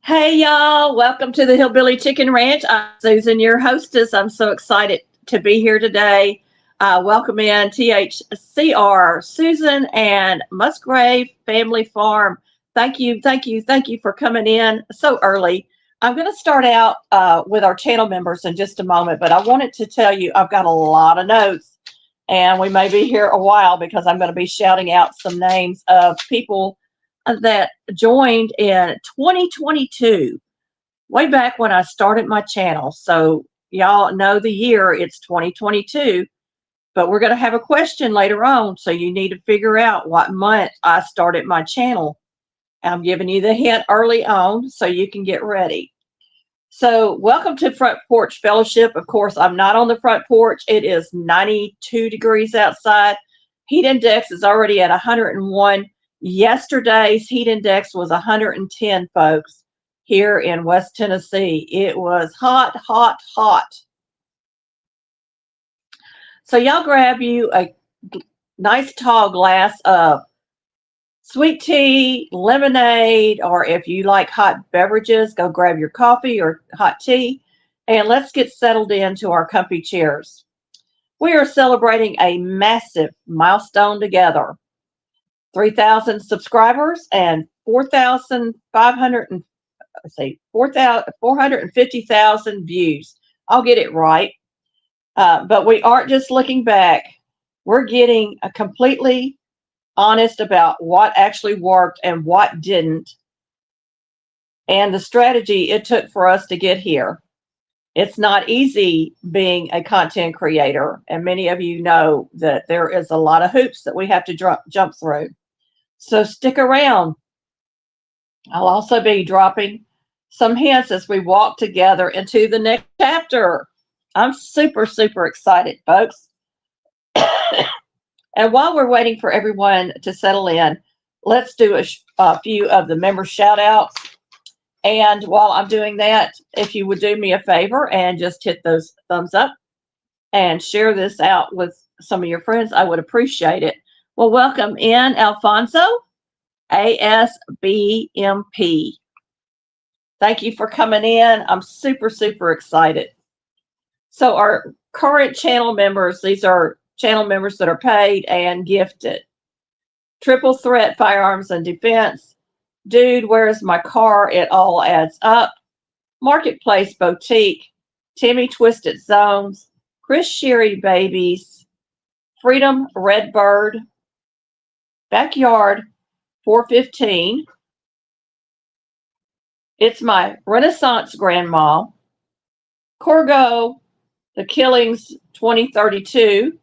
Hey y'all, welcome to the Hillbilly Chicken Ranch. I'm Susan, your hostess. I'm so excited to be here today. Welcome in THCR, Susan and Musgrave Family Farm. Thank you for coming in so early. I'm going to start out with our channel members in just a moment, but I wanted to tell you I've got a lot of notes and we may be here a while because I'm going to be shouting out some names of people that joined in 2022, way back when I started my channel. So y'all know the year, it's 2022, but we're going to have a question later on. So you need to figure out what month I started my channel. I'm giving you the hint early on so you can get ready. So welcome to Front Porch Fellowship. Of course, I'm not on the front porch. It is 92 degrees outside. Heat index is already at 101. Yesterday's heat index was 110, folks, here in West Tennessee. It was hot, hot, hot. So y'all grab you a nice tall glass of sweet tea, lemonade, or if you like hot beverages, go grab your coffee or hot tea, and let's get settled into our comfy chairs. We are celebrating a massive milestone together. 3,000 subscribers and 450,000 views. I'll get it right. But we aren't just looking back. We're getting a completely honest about what actually worked and what didn't, and the strategy it took for us to get here. It's not easy being a content creator, and many of you know that there is a lot of hoops that we have to jump through. So stick around. I'll also be dropping some hints as we walk together into the next chapter. I'm super, super excited, folks. And while we're waiting for everyone to settle in, let's do a few of the member shout outs. And while I'm doing that, if you would do me a favor and just hit those thumbs up and share this out with some of your friends, I would appreciate it. Well, welcome in Alfonso, ASBMP. Thank you for coming in. I'm super, super excited. So our current channel members, these are channel members that are paid and gifted. Triple Threat Firearms and Defense. Dude, where's my car? It all adds up. Marketplace Boutique. Timmy Twisted Zones. Chris Sherry Babies. Freedom Redbird. Backyard 415. It's my Renaissance Grandma. Corgo, The Killings 2032.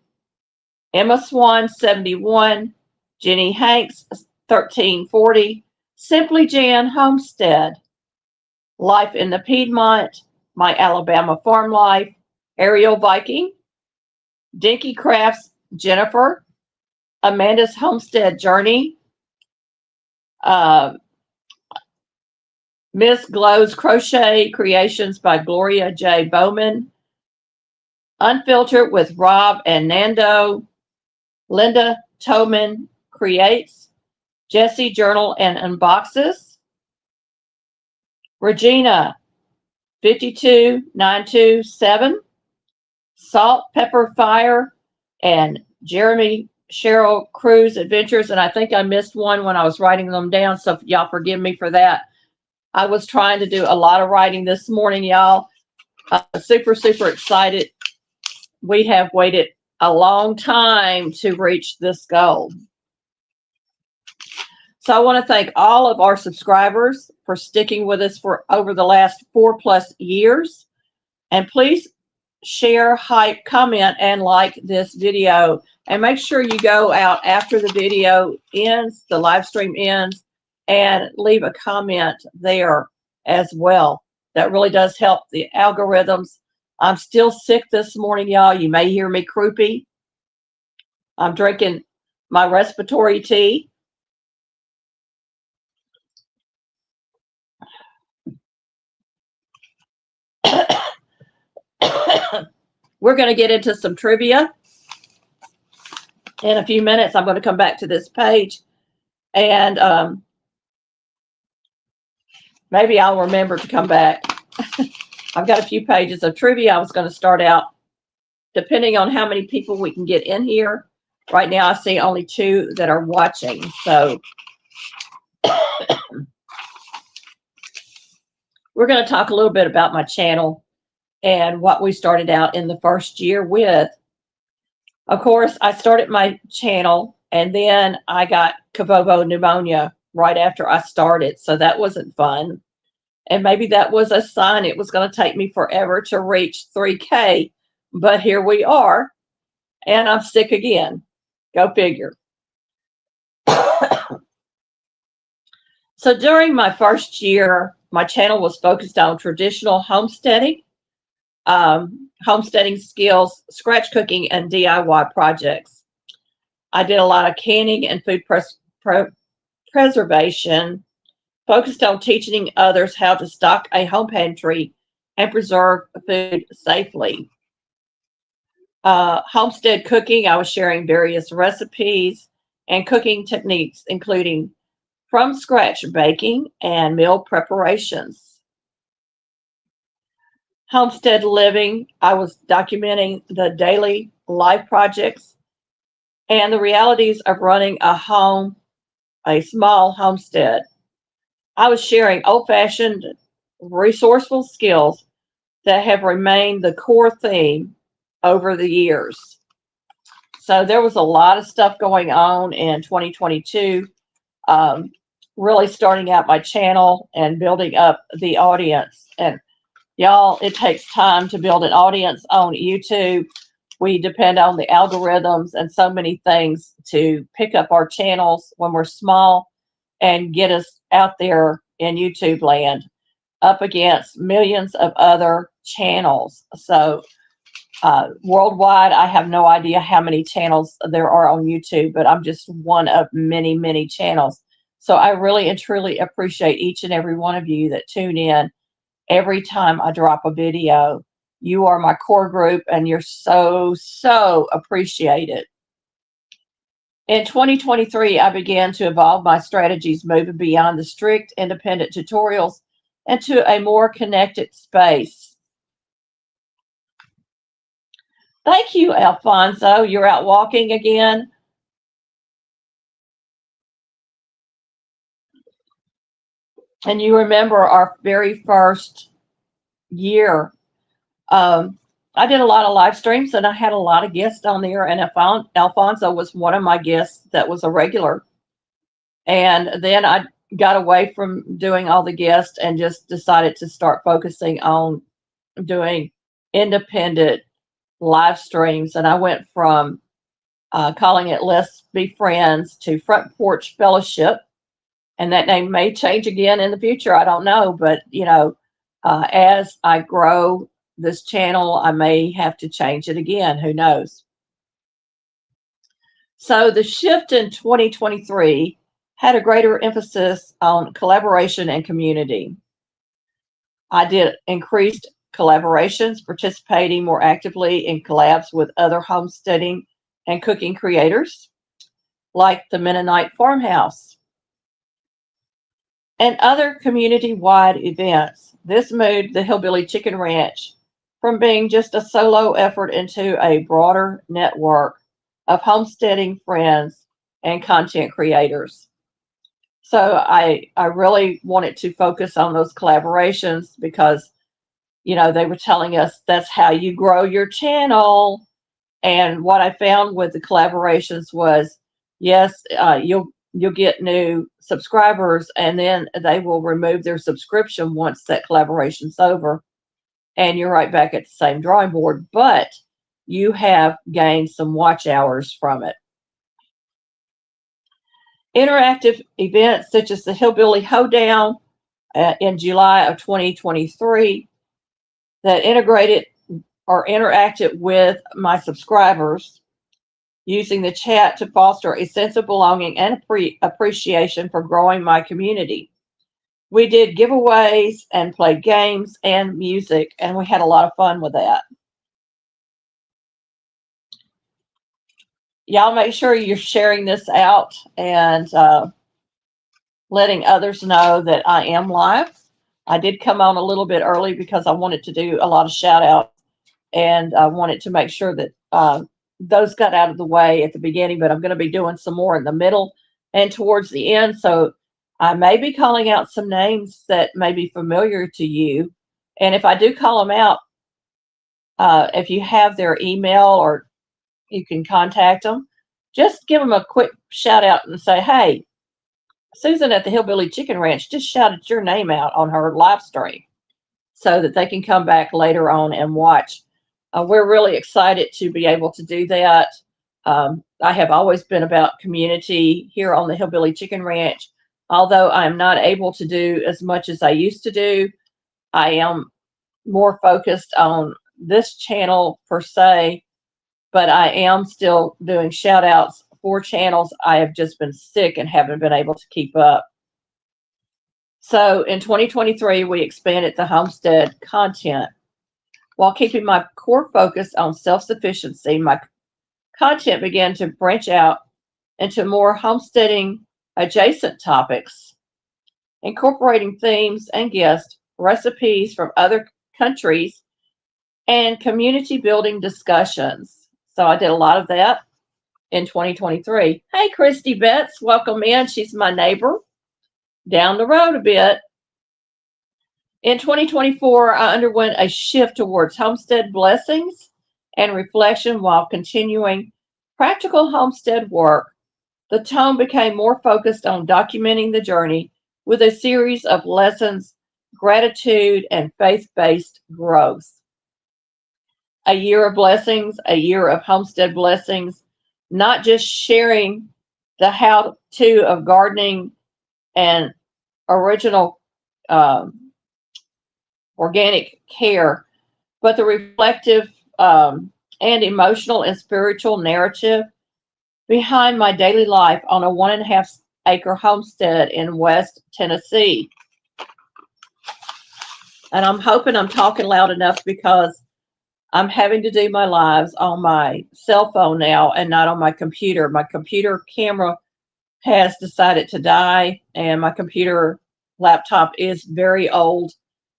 Emma Swan 71. Jenny Hanks 1340. Simply Jan Homestead. Life in the Piedmont. My Alabama Farm Life. Ariel Viking. Dinky Crafts Jennifer. Amanda's Homestead Journey. Miss Glow's Crochet Creations by Gloria J. Bowman. Unfiltered with Rob and Nando. Linda Toman Creates. Jesse Journal and Unboxes. Regina 52927. Salt, Pepper, Fire, and Jeremy Cheryl Cruz Adventures. And I think I missed one when I was writing them down, so y'all forgive me for that. I was trying to do a lot of writing this morning, y'all. Super, super excited. We have waited a long time to reach this goal. So I want to thank all of our subscribers for sticking with us for over the last 4+ years. And please share, hype, comment, and like this video. And make sure you go out after the video ends, the live stream ends, and leave a comment there as well. That really does help the algorithms. I'm still sick this morning, y'all. You may hear me croupy. I'm drinking my respiratory tea. We're going to get into some trivia in a few minutes. I'm going to come back to this page and maybe I'll remember to come back. I've got a few pages of trivia. I was going to start out, depending on how many people we can get in here. Right now, I see only 2 that are watching. So we're going to talk a little bit about my channel and what we started out in the first year with. Of course, I started my channel and then I got Cavovo pneumonia right after I started. So that wasn't fun. And maybe that was a sign it was going to take me forever to reach 3K. But here we are. And I'm sick again. Go figure. So during my first year, my channel was focused on traditional homesteading, homesteading skills, scratch cooking, and DIY projects. I did a lot of canning and food preservation, focused on teaching others how to stock a home pantry and preserve food safely. Homestead cooking, I was sharing various recipes and cooking techniques, including from scratch baking and meal preparations. Homestead living, I was documenting the daily life projects and the realities of running a home, a small homestead. I was sharing old-fashioned resourceful skills that have remained the core theme over the years. So there was a lot of stuff going on in 2022, really starting out my channel and building up the audience. And y'all, it takes time to build an audience on YouTube. We depend on the algorithms and so many things to pick up our channels when we're small and get us out there in YouTube land up against millions of other channels. So worldwide, I have no idea how many channels there are on YouTube, but I'm just one of many, many channels. So I really and truly appreciate each and every one of you that tune in every time I drop a video. You are my core group and you're so, so appreciated. In 2023, I began to evolve my strategies, moving beyond the strict independent tutorials into a more connected space. Thank you, Alfonso. You're out walking again. And you remember our very first year. I did a lot of live streams and I had a lot of guests on there, and Alfonso was one of my guests that was a regular. And then I got away from doing all the guests and just decided to start focusing on doing independent live streams. And I went from calling it Let's Be Friends to Front Porch Fellowship. And that name may change again in the future. I don't know. But, you know, as I grow this channel, I may have to change it again. Who knows? So the shift in 2023 had a greater emphasis on collaboration and community. I did increased collaborations, participating more actively in collabs with other homesteading and cooking creators, like the Mennonite Farmhouse, and other community-wide events. This moved the Hillbilly Chicken Ranch from being just a solo effort into a broader network of homesteading friends and content creators. So I really wanted to focus on those collaborations because, you know, they were telling us that's how you grow your channel. And what I found with the collaborations was, yes, you'll get new subscribers, and then they will remove their subscription once that collaboration's over, and you're right back at the same drawing board, but you have gained some watch hours from it. Interactive events such as the Hillbilly Hoedown in July of 2023 that integrated or interacted with my subscribers, using the chat to foster a sense of belonging and appreciation for growing my community. We did giveaways and played games and music, and we had a lot of fun with that. Y'all make sure you're sharing this out and letting others know that I am live. I did come on a little bit early because I wanted to do a lot of shout outs, and I wanted to make sure that those got out of the way at the beginning, but I'm going to be doing some more in the middle and towards the end. So I may be calling out some names that may be familiar to you. And if I do call them out, if you have their email or you can contact them, just give them a quick shout out and say, hey, Susan at the Hillbilly Chicken Ranch just shouted your name out on her live stream so that they can come back later on and watch. We're really excited to be able to do that. I have always been about community here on the Hillbilly Chicken Ranch. Although I'm not able to do as much as I used to do, I am more focused on this channel per se, but I am still doing shout outs for channels. I have just been sick and haven't been able to keep up. So in 2023, we expanded the homestead content. While keeping my core focus on self-sufficiency, my content began to branch out into more homesteading adjacent topics, incorporating themes and guests, recipes from other countries, and community building discussions. So I did a lot of that in 2023. Hey, Christy Betts, welcome in. She's my neighbor down the road a bit. In 2024, I underwent a shift towards homestead blessings and reflection while continuing practical homestead work. The tone became more focused on documenting the journey with a series of lessons, gratitude, and faith-based growth. A year of blessings, a year of homestead blessings, not just sharing the how-to of gardening and original organic care, but the reflective and emotional and spiritual narrative behind my daily life on a 1.5 acre homestead in West Tennessee. And I'm hoping I'm talking loud enough because I'm having to do my lives on my cell phone now and not on my computer. My computer camera has decided to die, and my computer laptop is very old.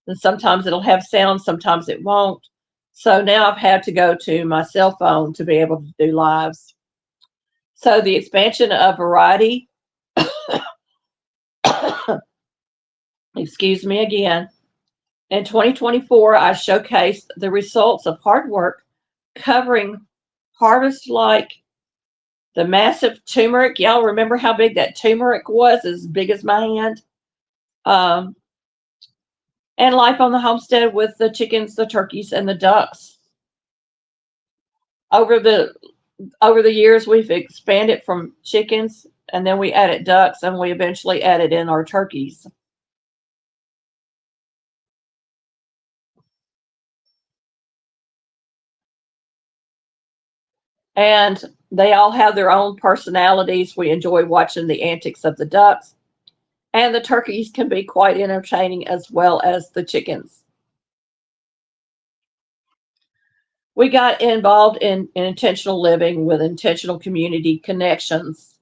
And sometimes it'll have sound, sometimes it won't. So now I've had to go to my cell phone to be able to do lives. So the expansion of variety, excuse me again. In 2024, I showcased the results of hard work covering harvest like the massive turmeric. Y'all remember how big that turmeric was? As big as my hand. And life on the homestead with the chickens, the turkeys, and the ducks. Over the years, we've expanded from chickens, and then we added ducks, and we eventually added in our turkeys. And they all have their own personalities. We enjoy watching the antics of the ducks, and the turkeys can be quite entertaining as well as the chickens. We got involved in intentional living with intentional community connections.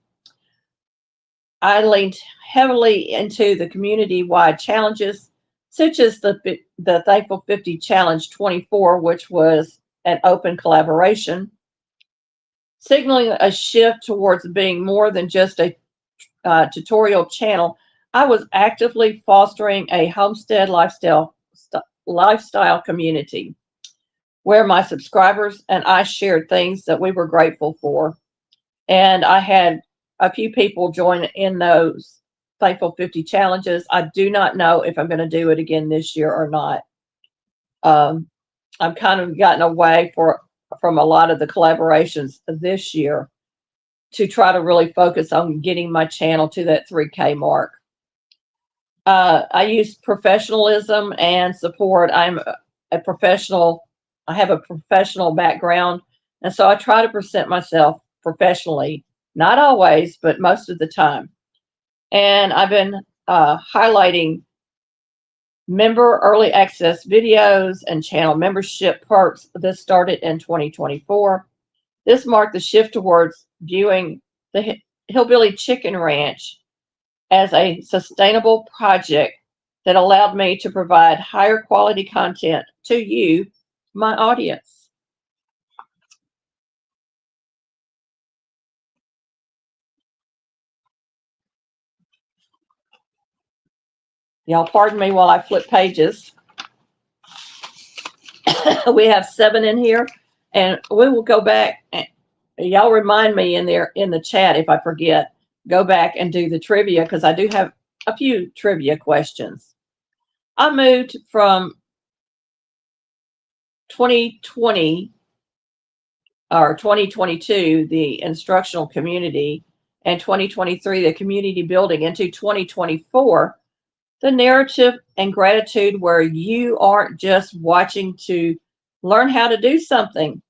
I leaned heavily into the community-wide challenges, such as the Thankful 50 Challenge 24, which was an open collaboration, signaling a shift towards being more than just a tutorial channel. I was actively fostering a homestead lifestyle community where my subscribers and I shared things that we were grateful for. And I had a few people join in those Thankful 50 challenges. I do not know if I'm going to do it again this year or not. I've kind of gotten away from a lot of the collaborations this year to try to really focus on getting my channel to that 3K mark. I use professionalism and support. I'm a professional. I have a professional background, and so I try to present myself professionally, not always, but most of the time. And I've been highlighting member early access videos and channel membership perks. This started in 2024. This marked the shift towards viewing the Hillbilly Chicken Ranch as a sustainable project that allowed me to provide higher quality content to you, my audience. Y'all pardon me while I flip pages. We have 7 in here, and we will go back. Y'all remind me in the chat if I forget. Go back and do the trivia, because I do have a few trivia questions. I moved from 2020 or 2022, the instructional community, and 2023, the community building, into 2024, the narrative and gratitude, where you aren't just watching to learn how to do something,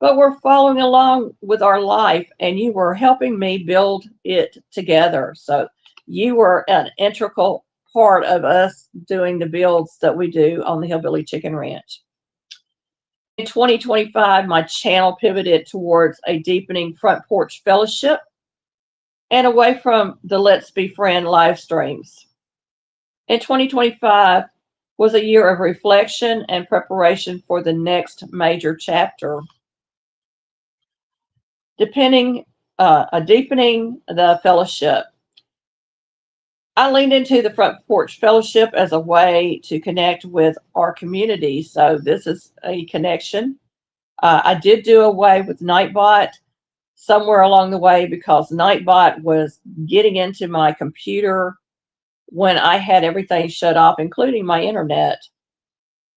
but we're following along with our life, and you were helping me build it together. So you were an integral part of us doing the builds that we do on the Hillbilly Chicken Ranch. In 2025, my channel pivoted towards a deepening front porch fellowship and away from the Let's Be Friend live streams. In 2025 was a year of reflection and preparation for the next major chapter. Deepening the fellowship. I leaned into the front porch fellowship as a way to connect with our community. So this is a connection. I did do away with Nightbot somewhere along the way, because Nightbot was getting into my computer when I had everything shut off, including my internet.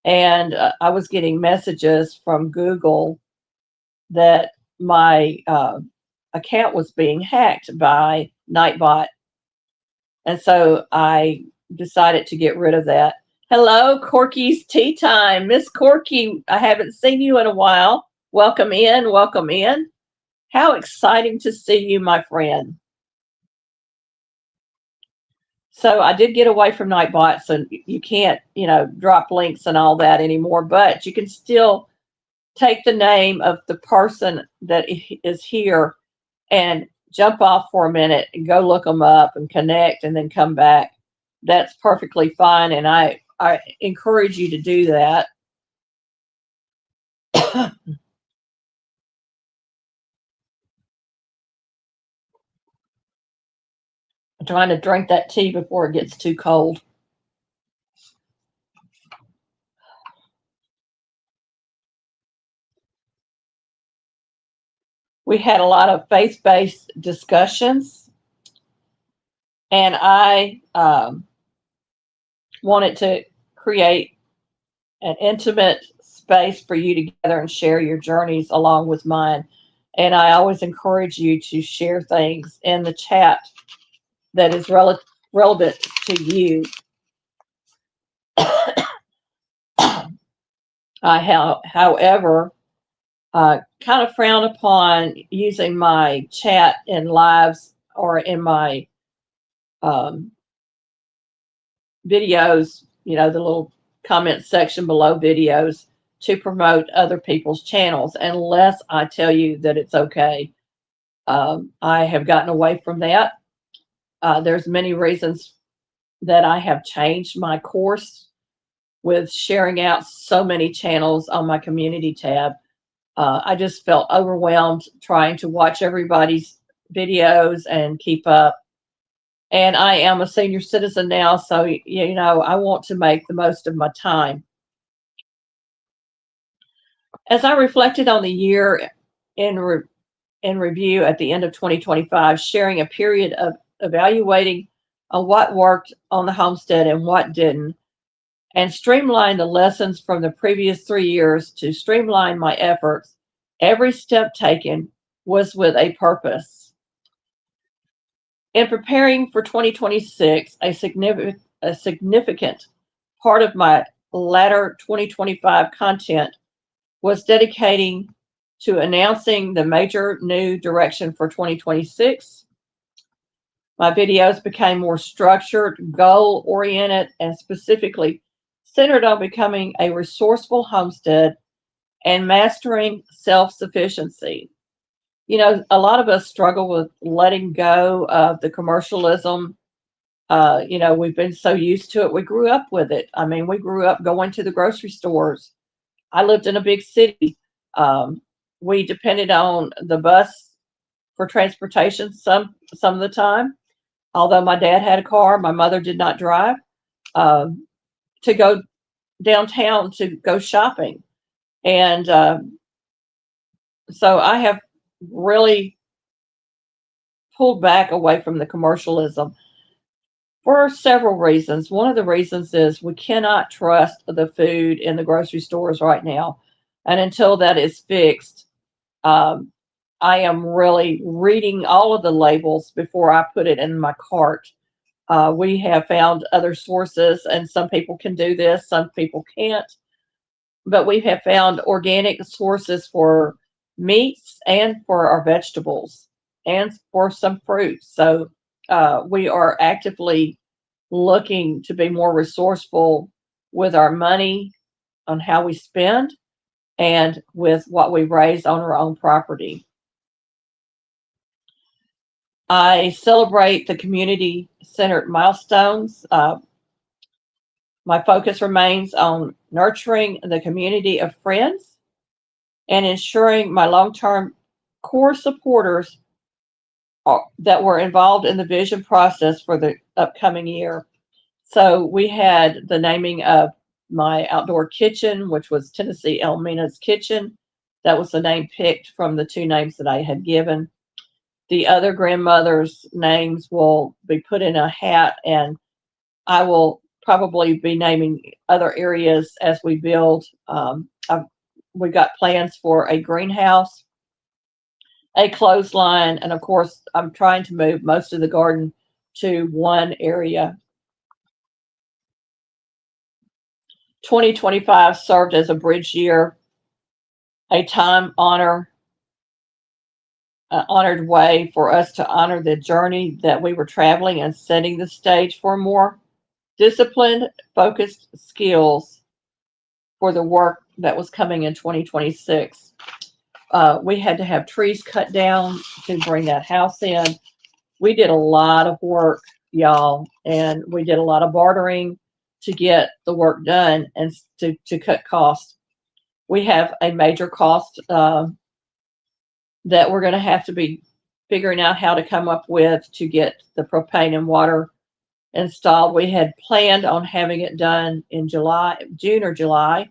And I was getting messages from Google that my account was being hacked by Nightbot. And so I decided to get rid of that. Hello, Corky's Tea Time. Miss Corky, I haven't seen you in a while. Welcome in, welcome in. How exciting to see you, my friend. So I did get away from Nightbot, so you can't, drop links and all that anymore, but you can still take the name of the person that is here and jump off for a minute and go look them up and connect and then come back. That's perfectly fine, and I encourage you to do that. I'm trying to drink that tea before it gets too cold. We had a lot of faith-based discussions, and I wanted to create an intimate space for you to gather and share your journeys along with mine. And I always encourage you to share things in the chat that is relevant to you. However, kind of frown upon using my chat in lives or in my videos, the little comment section below videos, to promote other people's channels, unless I tell you that it's okay. I have gotten away from that. There's many reasons that I have changed my course with sharing out so many channels on my community tab. I just felt overwhelmed trying to watch everybody's videos and keep up. And I am a senior citizen now, so, I want to make the most of my time. As I reflected on the year in review at the end of 2025, sharing a period of evaluating on what worked on the homestead and what didn't, and streamline the lessons from the previous 3 years to streamline my efforts, every step taken was with a purpose. In preparing for 2026, a significant part of my latter 2025 content was dedicating to announcing the major new direction for 2026. My videos became more structured, goal-oriented, and specifically centered on becoming a resourceful homestead and mastering self-sufficiency. A lot of us struggle with letting go of the commercialism You know, we've been so used to it. We grew up with it. I mean, we grew up going to the grocery stores. I lived in a big city. Um, we depended on the bus for transportation some of the time. Although my dad had a car, my mother did not drive um, to go downtown to go shopping. And so I have really pulled back away from the commercialism for several reasons. One of the reasons is we cannot trust the food in the grocery stores right now. And until that is fixed, um, I am really reading all of the labels before I put it in my cart. We have found other sources, and some people can do this, some people can't. But we have found organic sources for meats and for our vegetables and for some fruits. So we are actively looking to be more resourceful with our money on how we spend and with what we raise on our own property. I celebrate the community centered milestones. My focus remains on nurturing the community of friends and ensuring my long term core supporters that were involved in the vision process for the upcoming year. So we had the naming of my outdoor kitchen, which was Tennessee Elmina's Kitchen. That was the name picked from the two names that I had given. The other grandmother's names will be put in a hat, and I will probably be naming other areas as we build. We've got plans for a greenhouse, a clothesline, and of course, I'm trying to move most of the garden to one area. 2025 served as a bridge year, a time honored way for us to honor the journey that we were traveling and setting the stage for more disciplined, focused skills for the work that was coming in 2026. We had to have trees cut down to bring that house in. We did a lot of work, y'all, and we did a lot of bartering to get the work done and to cut costs. We have a major cost that we're going to have to be figuring out how to come up with to get the propane and water installed. We had planned on having it done in June or July.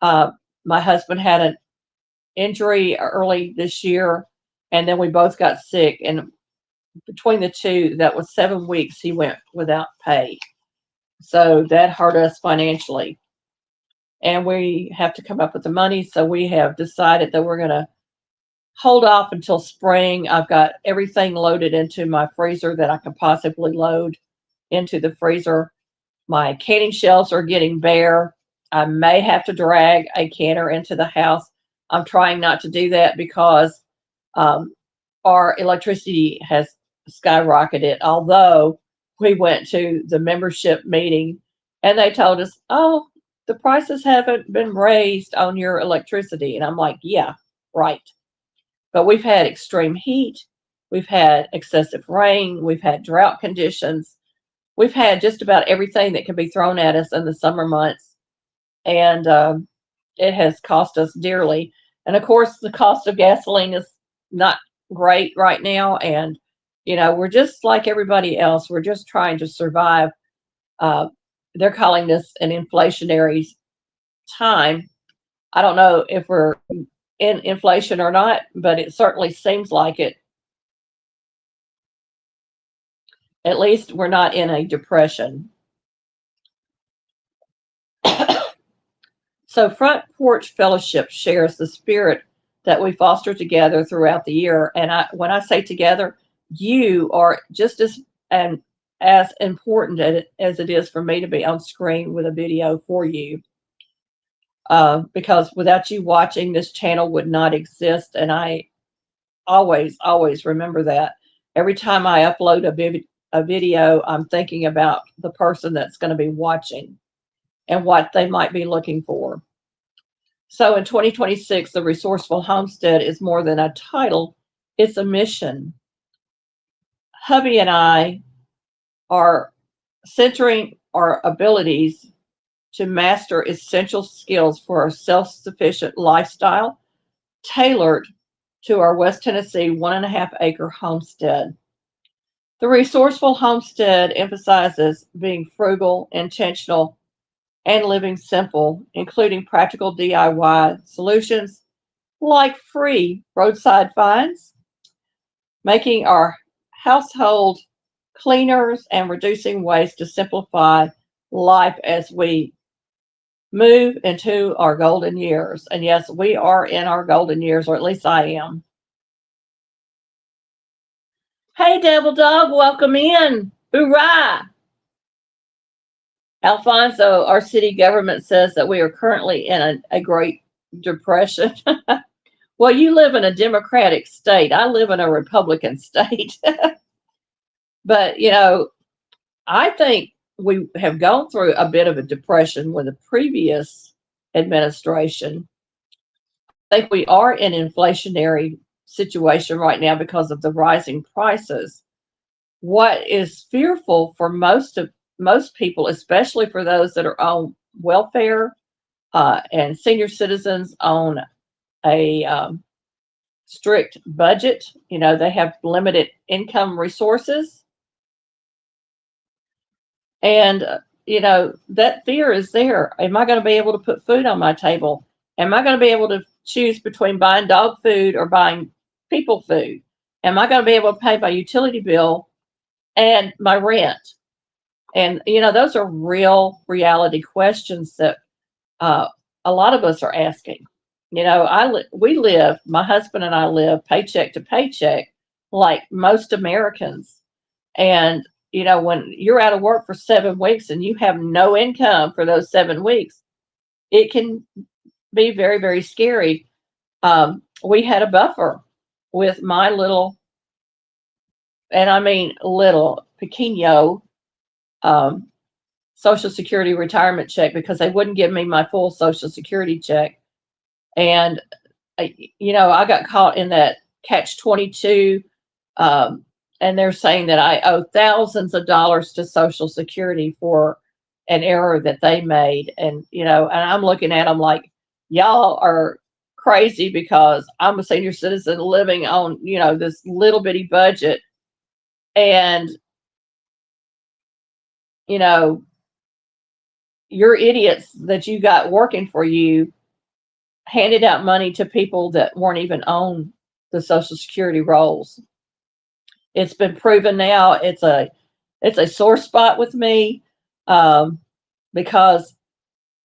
Uh, my husband had an injury early this year, and then we both got sick. And between the two, that was 7 weeks he went without pay. So that hurt us financially. And we have to come up with the money. So we have decided that we're going to hold off until spring. I've got everything loaded into my freezer that I can possibly load into the freezer. My canning shelves are getting bare. I may have to drag a canner into the house. I'm trying not to do that because um, our electricity has skyrocketed. Although we went to the membership meeting and they told us, oh, the prices haven't been raised on your electricity. And I'm like, yeah, right. But we've had extreme heat. We've had excessive rain. We've had drought conditions. We've had just about everything that can be thrown at us in the summer months. And it has cost us dearly. And of course, the cost of gasoline is not great right now. And, you know, we're just like everybody else. We're just trying to survive. Uh, they're calling this an inflationary time. I don't know if we're in inflation or not, but it certainly seems like it. At least we're not in a depression. So Front Porch Fellowship shares the spirit that we foster together throughout the year. And when I say together, you are just as important as it is for me to be on screen with a video for you. Because without you watching, this channel would not exist. And I always remember that. Every time I upload a video, I'm thinking about the person that's going to be watching and what they might be looking for. So in 2026, the Resourceful Homestead is more than a title, it's a mission. Hubby and I are centering our abilities to master essential skills for a self-sufficient lifestyle tailored to our West Tennessee 1.5 acre homestead. The Resourceful Homestead emphasizes being frugal, intentional, and living simple, including practical DIY solutions like free roadside finds, making our household cleaners, and reducing waste to simplify life as we move into our golden years. And yes, we are in our golden years, or at least I am. Hey, Devil Dog, welcome in. Hoorah! Alfonso, our city government says that we are currently in a Great Depression. Well, you live in a Democratic state. I live in a Republican state. But, I think we have gone through a bit of a depression with the previous administration. I think we are in an inflationary situation right now because of the rising prices. What is fearful for most people, especially for those that are on welfare and senior citizens on a strict budget, they have limited income resources. And, that fear is there. Am I going to be able to put food on my table? Am I going to be able to choose between buying dog food or buying people food? Am I going to be able to pay my utility bill and my rent? And, those are real reality questions that a lot of us are asking. My husband and I live paycheck to paycheck like most Americans. And when you're out of work for 7 weeks and you have no income for those 7 weeks, it can be very, very scary. We had a buffer with my little, and I mean little, pequeño Social Security retirement check because they wouldn't give me my full Social Security check. And, I got caught in that catch 22. And they're saying that I owe thousands of dollars to Social Security for an error that they made. And, and I'm looking at them like, y'all are crazy because I'm a senior citizen living on, this little bitty budget. And, your idiots that you got working for you handed out money to people that weren't even on the Social Security rolls. It's been proven now. It's a sore spot with me because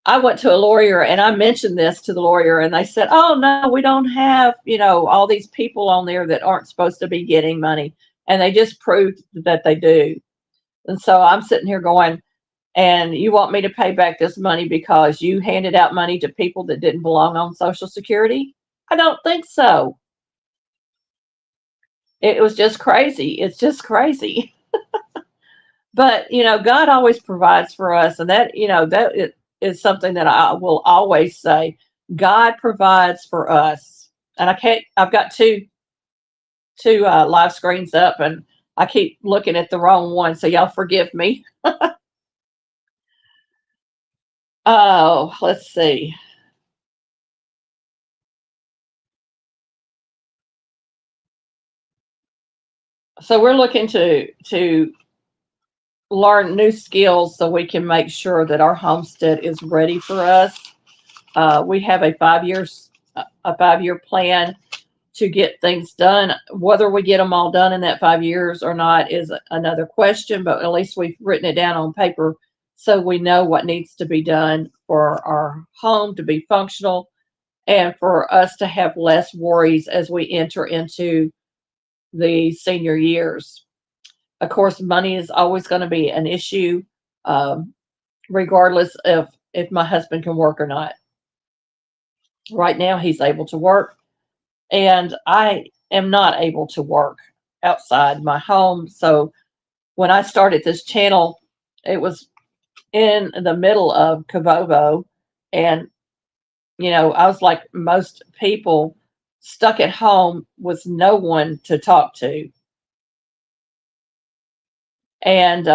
I went to a lawyer and I mentioned this to the lawyer and they said, "Oh no, we don't have all these people on there that aren't supposed to be getting money," and they just proved that they do. And so I'm sitting here going, "And you want me to pay back this money because you handed out money to people that didn't belong on Social Security?" I don't think so. It was just crazy. It's just crazy. But, God always provides for us. And that is something that I will always say. God provides for us. And I've got two live screens up and I keep looking at the wrong one. So y'all forgive me. Oh, let's see. So we're looking to learn new skills so we can make sure that our homestead is ready for us. We have a 5 year plan to get things done. Whether we get them all done in that 5 years or not is another question, but at least we've written it down on paper so we know what needs to be done for our home to be functional and for us to have less worries as we enter into the senior years. Of course, money is always going to be an issue, regardless of if my husband can work or not. Right now, he's able to work, and I am not able to work outside my home. So when I started this channel, it was in the middle of Cavovo, and I was like most people, stuck at home with no one to talk to. And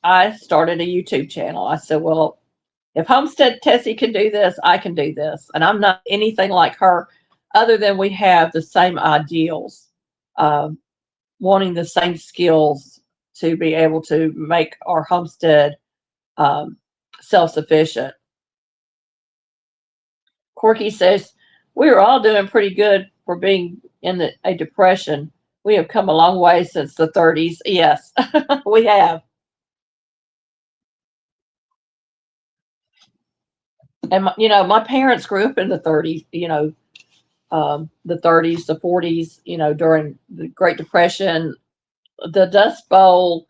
I started a YouTube channel. I said, well, if Homestead Tessie can do this, I can do this. And I'm not anything like her, other than we have the same ideals, um, wanting the same skills to be able to make our homestead um, self sufficient. Corky says, we are all doing pretty good for being in a depression. We have come a long way since the 30s. Yes, we have. And, my parents grew up in the 30s, the 30s, the 40s, during the Great Depression, the Dust Bowl,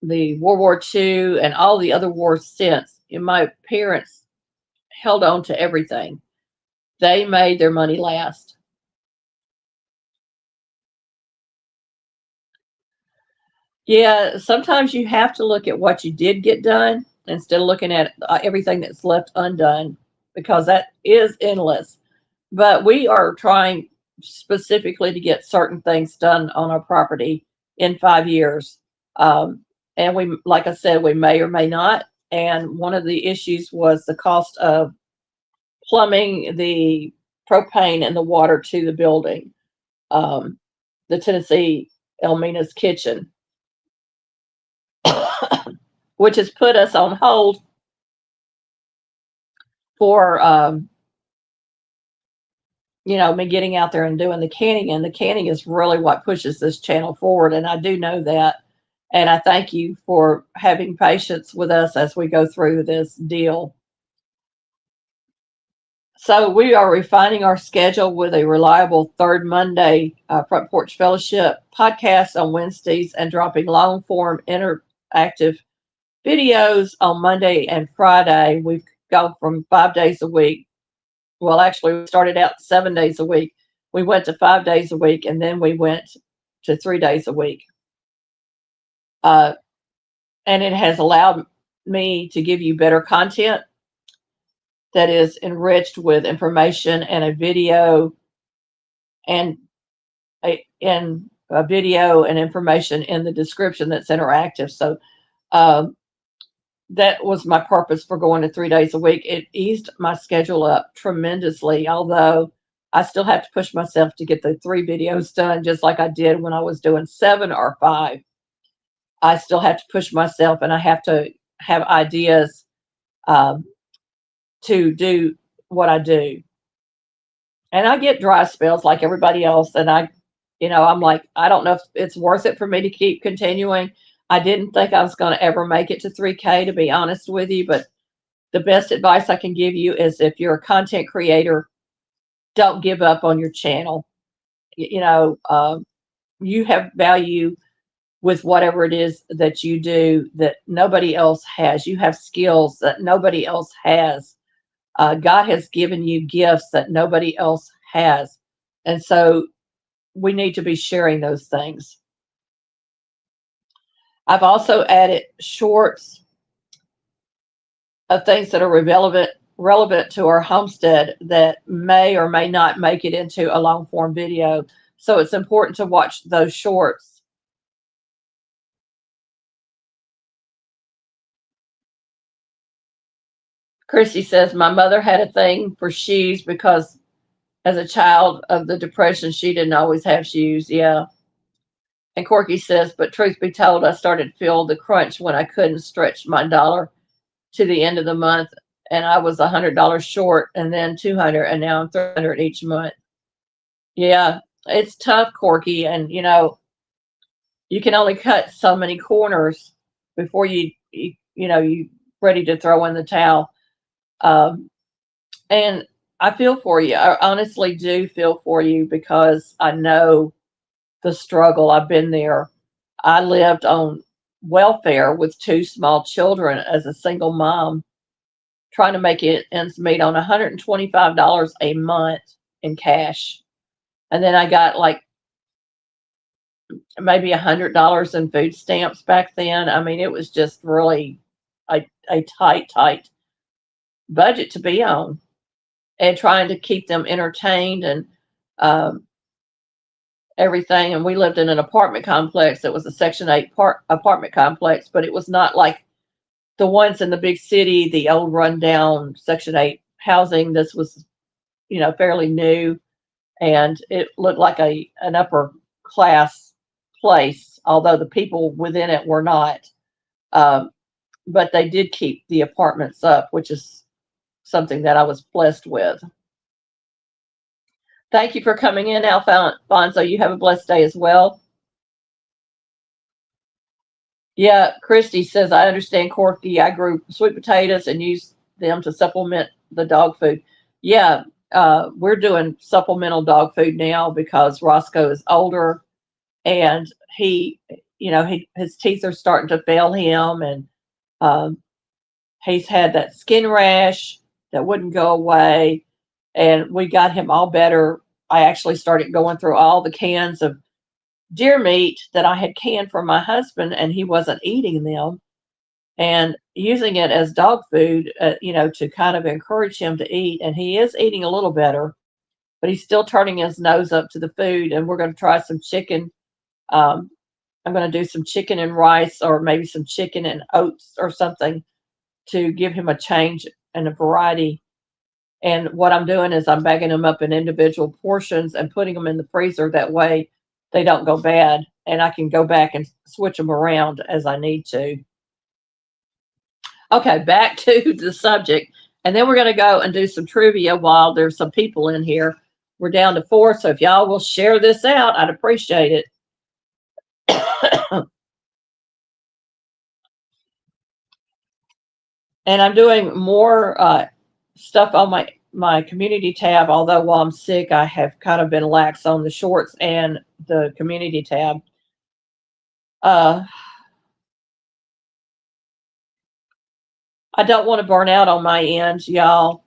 the World War II, and all the other wars since. And my parents held on to everything. They made their money last. Yeah, sometimes you have to look at what you did get done instead of looking at everything that's left undone, because that is endless. But we are trying specifically to get certain things done on our property in 5 years. Um, and we, like I said, we may or may not. And one of the issues was the cost of plumbing the propane and the water to the building, um, the Tennessee Elmina's kitchen, which has put us on hold for me getting out there and doing the canning. And the canning is really what pushes this channel forward. And I do know that. And I thank you for having patience with us as we go through this deal. So we are refining our schedule with a reliable third Monday Front Porch Fellowship podcast on Wednesdays, and dropping long form interactive videos on Monday and Friday. We've gone from 5 days a week. Well, actually, we started out 7 days a week. We went to 5 days a week, and then we went to 3 days a week. And it has allowed me to give you better content that is enriched with information and a video, and a video and information in the description that's interactive. So um, that was my purpose for going to 3 days a week. It eased my schedule up tremendously, although I still have to push myself to get the 3 videos done, just like I did when I was doing 7 or 5. I still have to push myself, and I have to have ideas um, to do what I do. And I get dry spells like everybody else, and I'm like, I don't know if it's worth it for me to keep continuing. I didn't think I was going to ever make it to 3K, to be honest with you, but the best advice I can give you is, if you're a content creator, don't give up on your channel. You have value with whatever it is that you do that nobody else has. You have skills that nobody else has. God has given you gifts that nobody else has. And so we need to be sharing those things. I've also added shorts of things that are relevant to our homestead that may or may not make it into a long form video. So it's important to watch those shorts. Christy says, my mother had a thing for shoes because as a child of the Depression, she didn't always have shoes. Yeah. And Corky says, but truth be told, I started to feel the crunch when I couldn't stretch my dollar to the end of the month, and I was $100 short, and then 200, and now I'm 300 each month. Yeah, it's tough, Corky, and you can only cut so many corners before you ready to throw in the towel. And I feel for you. I honestly do feel for you, because I know the struggle. I've been there. I lived on welfare with 2 small children as a single mom, trying to make it ends meet on $125 a month in cash. And then I got like maybe $100 in food stamps back then. I mean, it was just really a tight budget to be on, and trying to keep them entertained and um, everything. And we lived in an apartment complex that was a Section 8 apartment complex, but it was not like the ones in the big city, the old rundown Section 8 housing. This was, fairly new, and it looked like an upper class place, although the people within it were not. Um, but they did keep the apartments up, which is something that I was blessed with. Thank you for coming in, Alfonso. You have a blessed day as well. Yeah, Christy says, I understand, Corky. I grew sweet potatoes and used them to supplement the dog food. Yeah, we're doing supplemental dog food now because Roscoe is older, and his teeth are starting to fail him, and um, he's had that skin rash that wouldn't go away, and we got him all better. I actually started going through all the cans of deer meat that I had canned for my husband, and he wasn't eating them, and using it as dog food, to kind of encourage him to eat. And he is eating a little better, but he's still turning his nose up to the food. And we're going to try some chicken. Um, I'm going to do some chicken and rice, or maybe some chicken and oats or something, to give him a change and a variety. And what I'm doing is I'm bagging them up in individual portions and putting them in the freezer. That way they don't go bad, and I can go back and switch them around as I need to. Okay, back to the subject. And then we're going to go and do some trivia while there's some people in here. We're down to 4, so if y'all will share this out, I'd appreciate it. And I'm doing more stuff on my community tab, although while I'm sick, I have kind of been lax on the shorts and the community tab. I don't want to burn out on my end, y'all.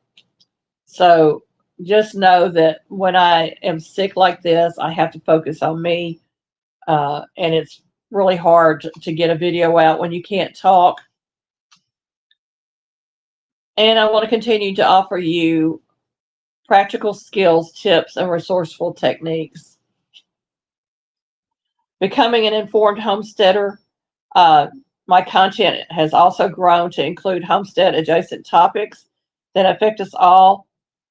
So just know that when I am sick like this, I have to focus on me. And it's really hard to get a video out when you can't talk. And I want to continue to offer you practical skills, tips, and resourceful techniques. Becoming an informed homesteader. My content has also grown to include homestead adjacent topics that affect us all,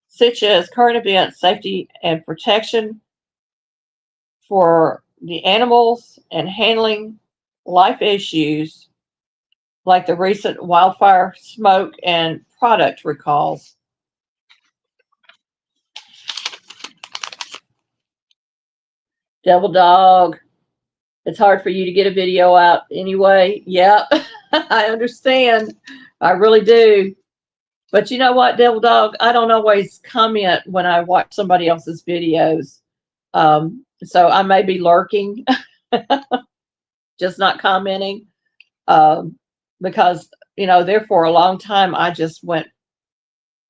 such as current events, safety and protection for the animals, and handling life issues like the recent wildfire smoke and product recalls. Devil Dog, it's hard for you to get a video out anyway. Yep, I understand. I really do. But you know what, Devil Dog? I don't always comment when I watch somebody else's videos. So I may be lurking, just not commenting. Because, there for a long time, I just went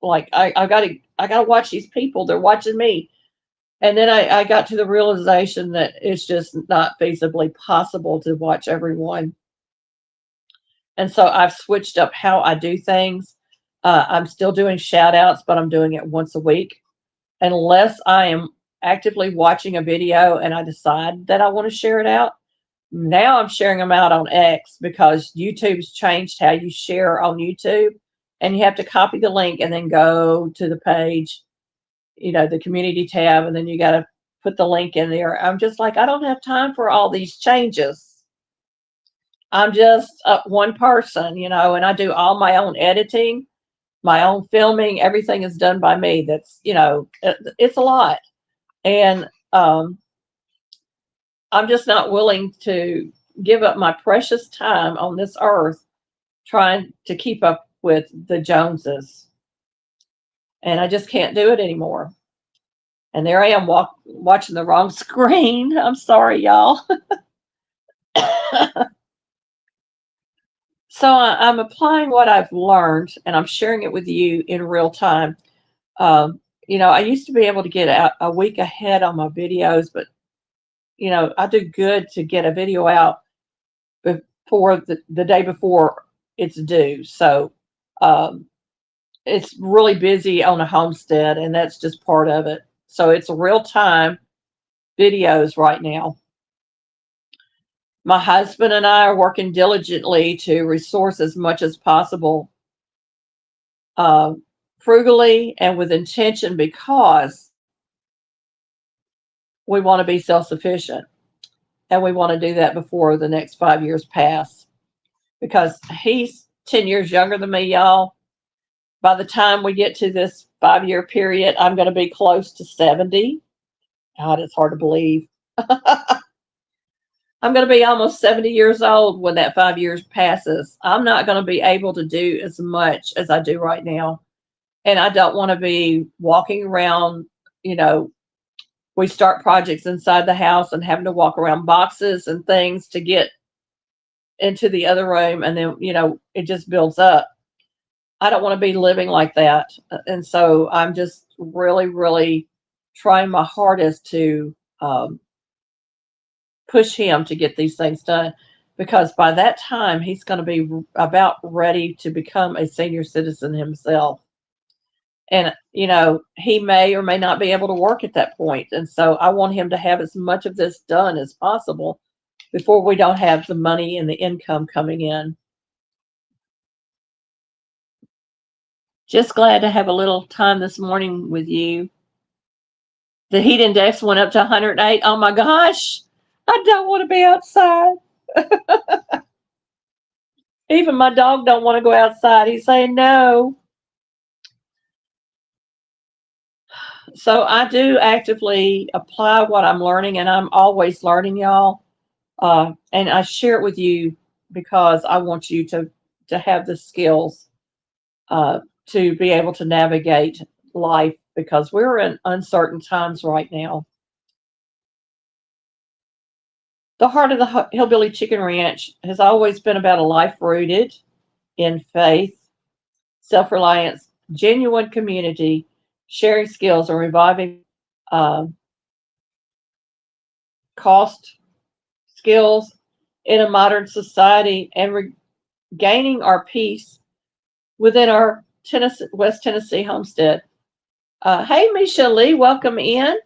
like, I gotta watch these people. They're watching me. And then I got to the realization that it's just not feasibly possible to watch everyone. And so I've switched up how I do things. I'm still doing shout outs, but I'm doing it once a week. Unless I am actively watching a video and I decide that I want to share it out. Now I'm sharing them out on X because YouTube's changed how you share on YouTube. And you have to copy the link and then go to the page, the community tab, and then you got to put the link in there. I'm just like, I don't have time for all these changes. I'm just one person, and I do all my own editing, my own filming. Everything is done by me. That's, it's a lot. And I'm just not willing to give up my precious time on this earth trying to keep up with the Joneses. And I just can't do it anymore. And there I am watching the wrong screen. I'm sorry, y'all. So I'm applying what I've learned, and I'm sharing it with you in real time. I used to be able to get out a week ahead on my videos, but, I do good to get a video out before the day before it's due. So it's really busy on a homestead, and that's just part of it. So it's real time videos right now. My husband and I are working diligently to resource as much as possible, uh, frugally and with intention, because we want to be self-sufficient, and we want to do that before the next 5 years pass, because he's 10 years younger than me, y'all. By the time we get to this 5 year period, I'm going to be close to 70. God, it's hard to believe. I'm going to be almost 70 years old when that 5 years passes. I'm not going to be able to do as much as I do right now. And I don't want to be walking around, you know, we start projects inside the house and having to walk around boxes and things to get into the other room. And then, it just builds up. I don't want to be living like that. And so I'm just really, really trying my hardest to push him to get these things done, because by that time he's going to be about ready to become a senior citizen himself. And, he may or may not be able to work at that point. And so I want him to have as much of this done as possible before we don't have the money and the income coming in. Just glad to have a little time this morning with you. The heat index went up to 108. Oh my gosh, I don't want to be outside. Even my dog don't want to go outside. He's saying no. So I do actively apply what I'm learning, and I'm always learning, y'all. And I share it with you because I want you to have the skills to be able to navigate life, because we're in uncertain times right now. The heart of the Hillbilly Chicken Ranch has always been about a life rooted in faith, self-reliance, genuine community, sharing skills, and reviving uh, cost skills in a modern society, and regaining our peace within our West Tennessee homestead. Hey, Misha Lee, welcome in.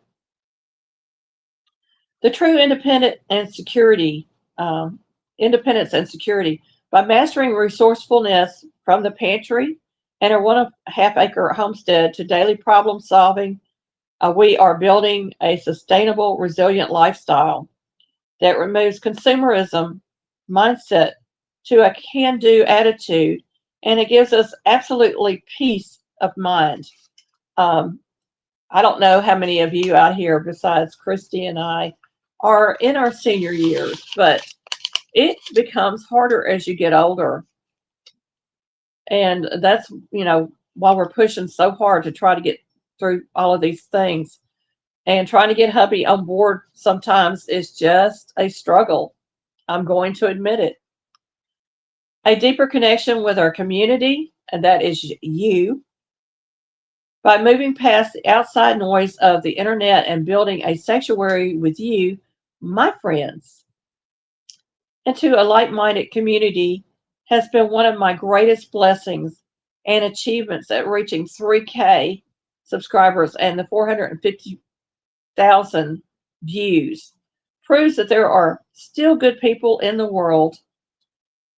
The true independence and security by mastering resourcefulness from the pantry and our 1.5 acre homestead to daily problem solving. We are building a sustainable, resilient lifestyle that removes consumerism mindset to a can-do attitude, and it gives us absolutely peace of mind. Um, I don't know how many of you out here besides Christy and I are in our senior years, but it becomes harder as you get older. And that's, while we're pushing so hard to try to get through all of these things, and trying to get hubby on board sometimes is just a struggle. I'm going to admit it. A deeper connection with our community, and that is you, by moving past the outside noise of the internet and building a sanctuary with you, my friends, into a like-minded community, has been one of my greatest blessings and achievements at reaching 3K subscribers and the 450,000 views. Proves that there are still good people in the world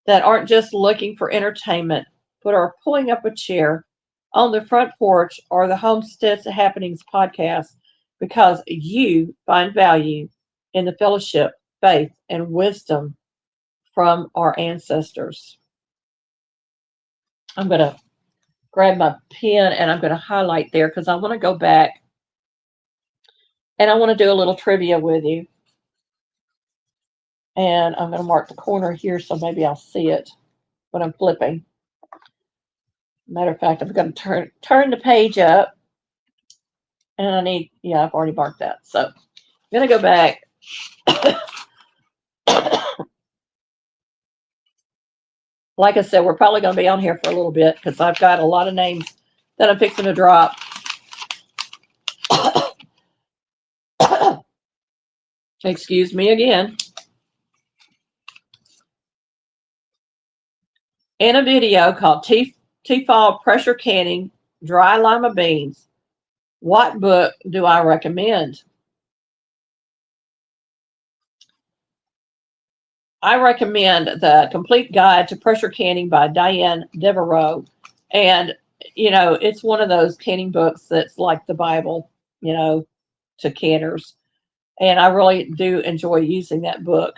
that aren't just looking for entertainment, but are pulling up a chair on the front porch or the Homestead Happenings podcast because you find value in the fellowship, faith, and wisdom from our ancestors. I'm going to grab my pen and I'm going to highlight there because I want to go back and I want to do a little trivia with you. And I'm going to mark the corner here so maybe I'll see it when I'm flipping. Matter of fact, I'm going to turn the page up. And I've already marked that. So I'm going to go back. Like I said, we're probably going to be on here for a little bit because I've got a lot of names that I'm fixing to drop. Excuse me again. In a video called Tefal Pressure Canning Dry Lima Beans, what book do I recommend? I recommend the Complete Guide to Pressure Canning by Diane Devereaux. And, you know, it's one of those canning books that's like the Bible, you know, to canners. And I really do enjoy using that book.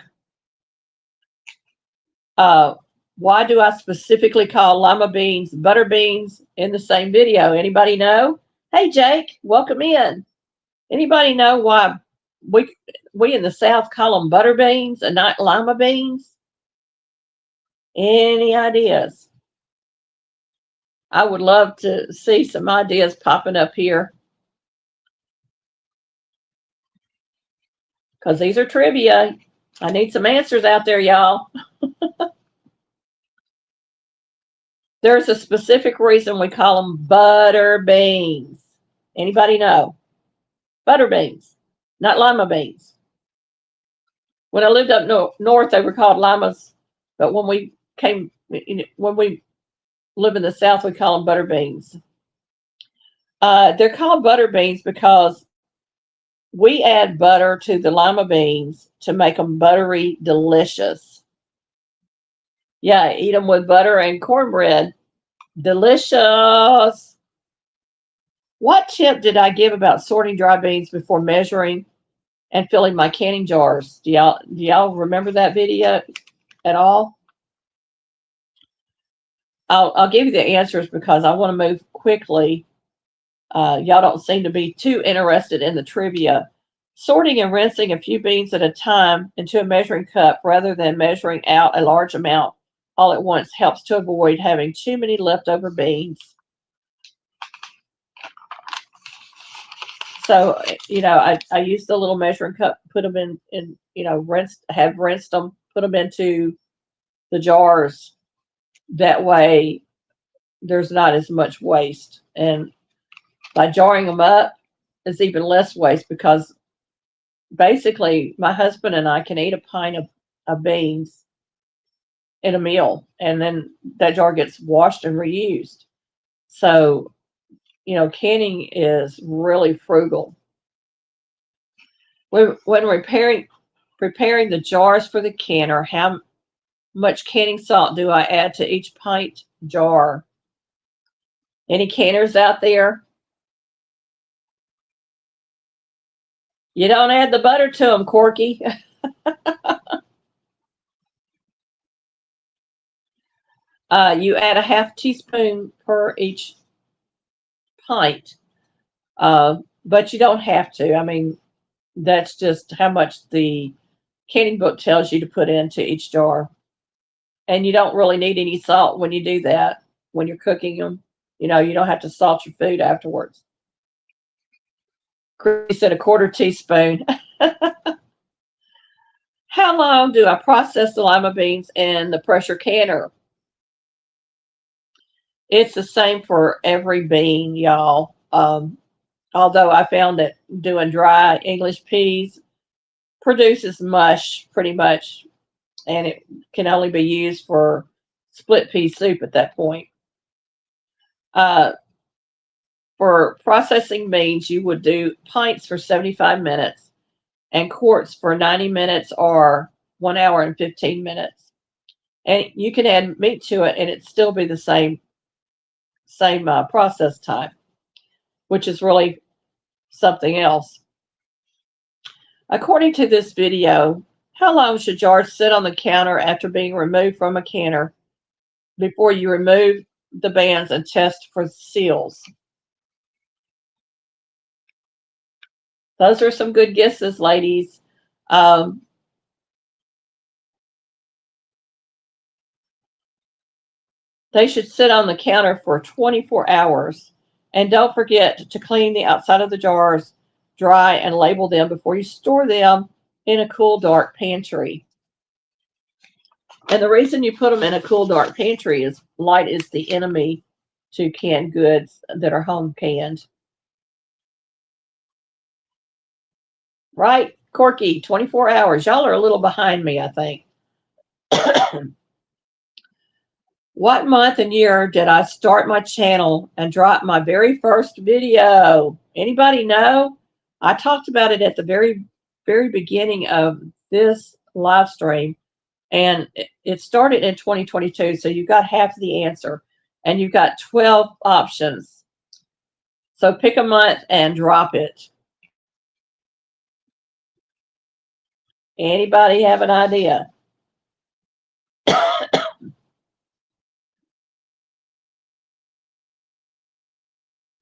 Uh, why do I specifically call lima beans butter beans in the same video? Anybody know? Hey, Jake, welcome in. Anybody know why we in the South call them butter beans and not lima beans? Any ideas? I would love to see some ideas popping up here because these are trivia. I need some answers out there, y'all. There's a specific reason we call them butter beans. Anybody know? Butter beans, not lima beans. When I lived up north, they were called limas, but when we live in the South, we call them butter beans. They're called butter beans because we add butter to the lima beans to make them buttery delicious. Yeah, eat them with butter and cornbread. Delicious. What tip did I give about sorting dry beans before measuring and filling my canning jars? Do y'all remember that video at all? I'll give you the answers because I want to move quickly. Y'all don't seem to be too interested in the trivia. Sorting and rinsing a few beans at a time into a measuring cup rather than measuring out a large amount all at once helps to avoid having too many leftover beans. So, you know, I use the little measuring cup, put them in you know, rinsed them, put them into the jars. That way there's not as much waste. And by jarring them up, it's even less waste because basically my husband and I can eat a pint of beans in a meal, and then that jar gets washed and reused. So, you know, canning is really frugal. When preparing the jars for the canner, how much canning salt do I add to each pint jar? Any canners out there? You don't add the butter to them, Corky. You add a half teaspoon per each pint, but you don't have to. I mean, that's just how much the canning book tells you to put into each jar. And you don't really need any salt when you do that, when you're cooking them. You know, you don't have to salt your food afterwards. Chris said a quarter teaspoon. How long do I process the lima beans in the pressure canner? It's the same for every bean, y'all. Although I found that doing dry English peas produces mush pretty much, and it can only be used for split pea soup at that point. For processing beans, you would do pints for 75 minutes and quarts for 90 minutes or 1 hour and 15 minutes. And you can add meat to it and it'd still be the same process time, which is really something else. According to this video, how long should jars sit on the counter after being removed from a canner before you remove the bands and test for seals? Those are some good guesses, ladies. They should sit on the counter for 24 hours. And don't forget to clean the outside of the jars dry and label them before you store them in a cool, dark pantry. And the reason you put them in a cool, dark pantry is light is the enemy to canned goods that are home canned. Right, Corky, 24 hours. Y'all are a little behind me, I think. What month and year did I start my channel and drop my very first video? Anybody know? I talked about it at the very beginning of this live stream. And it started in 2022, so you got half the answer, and you've got 12 options. So pick a month and drop it. Anybody have an idea?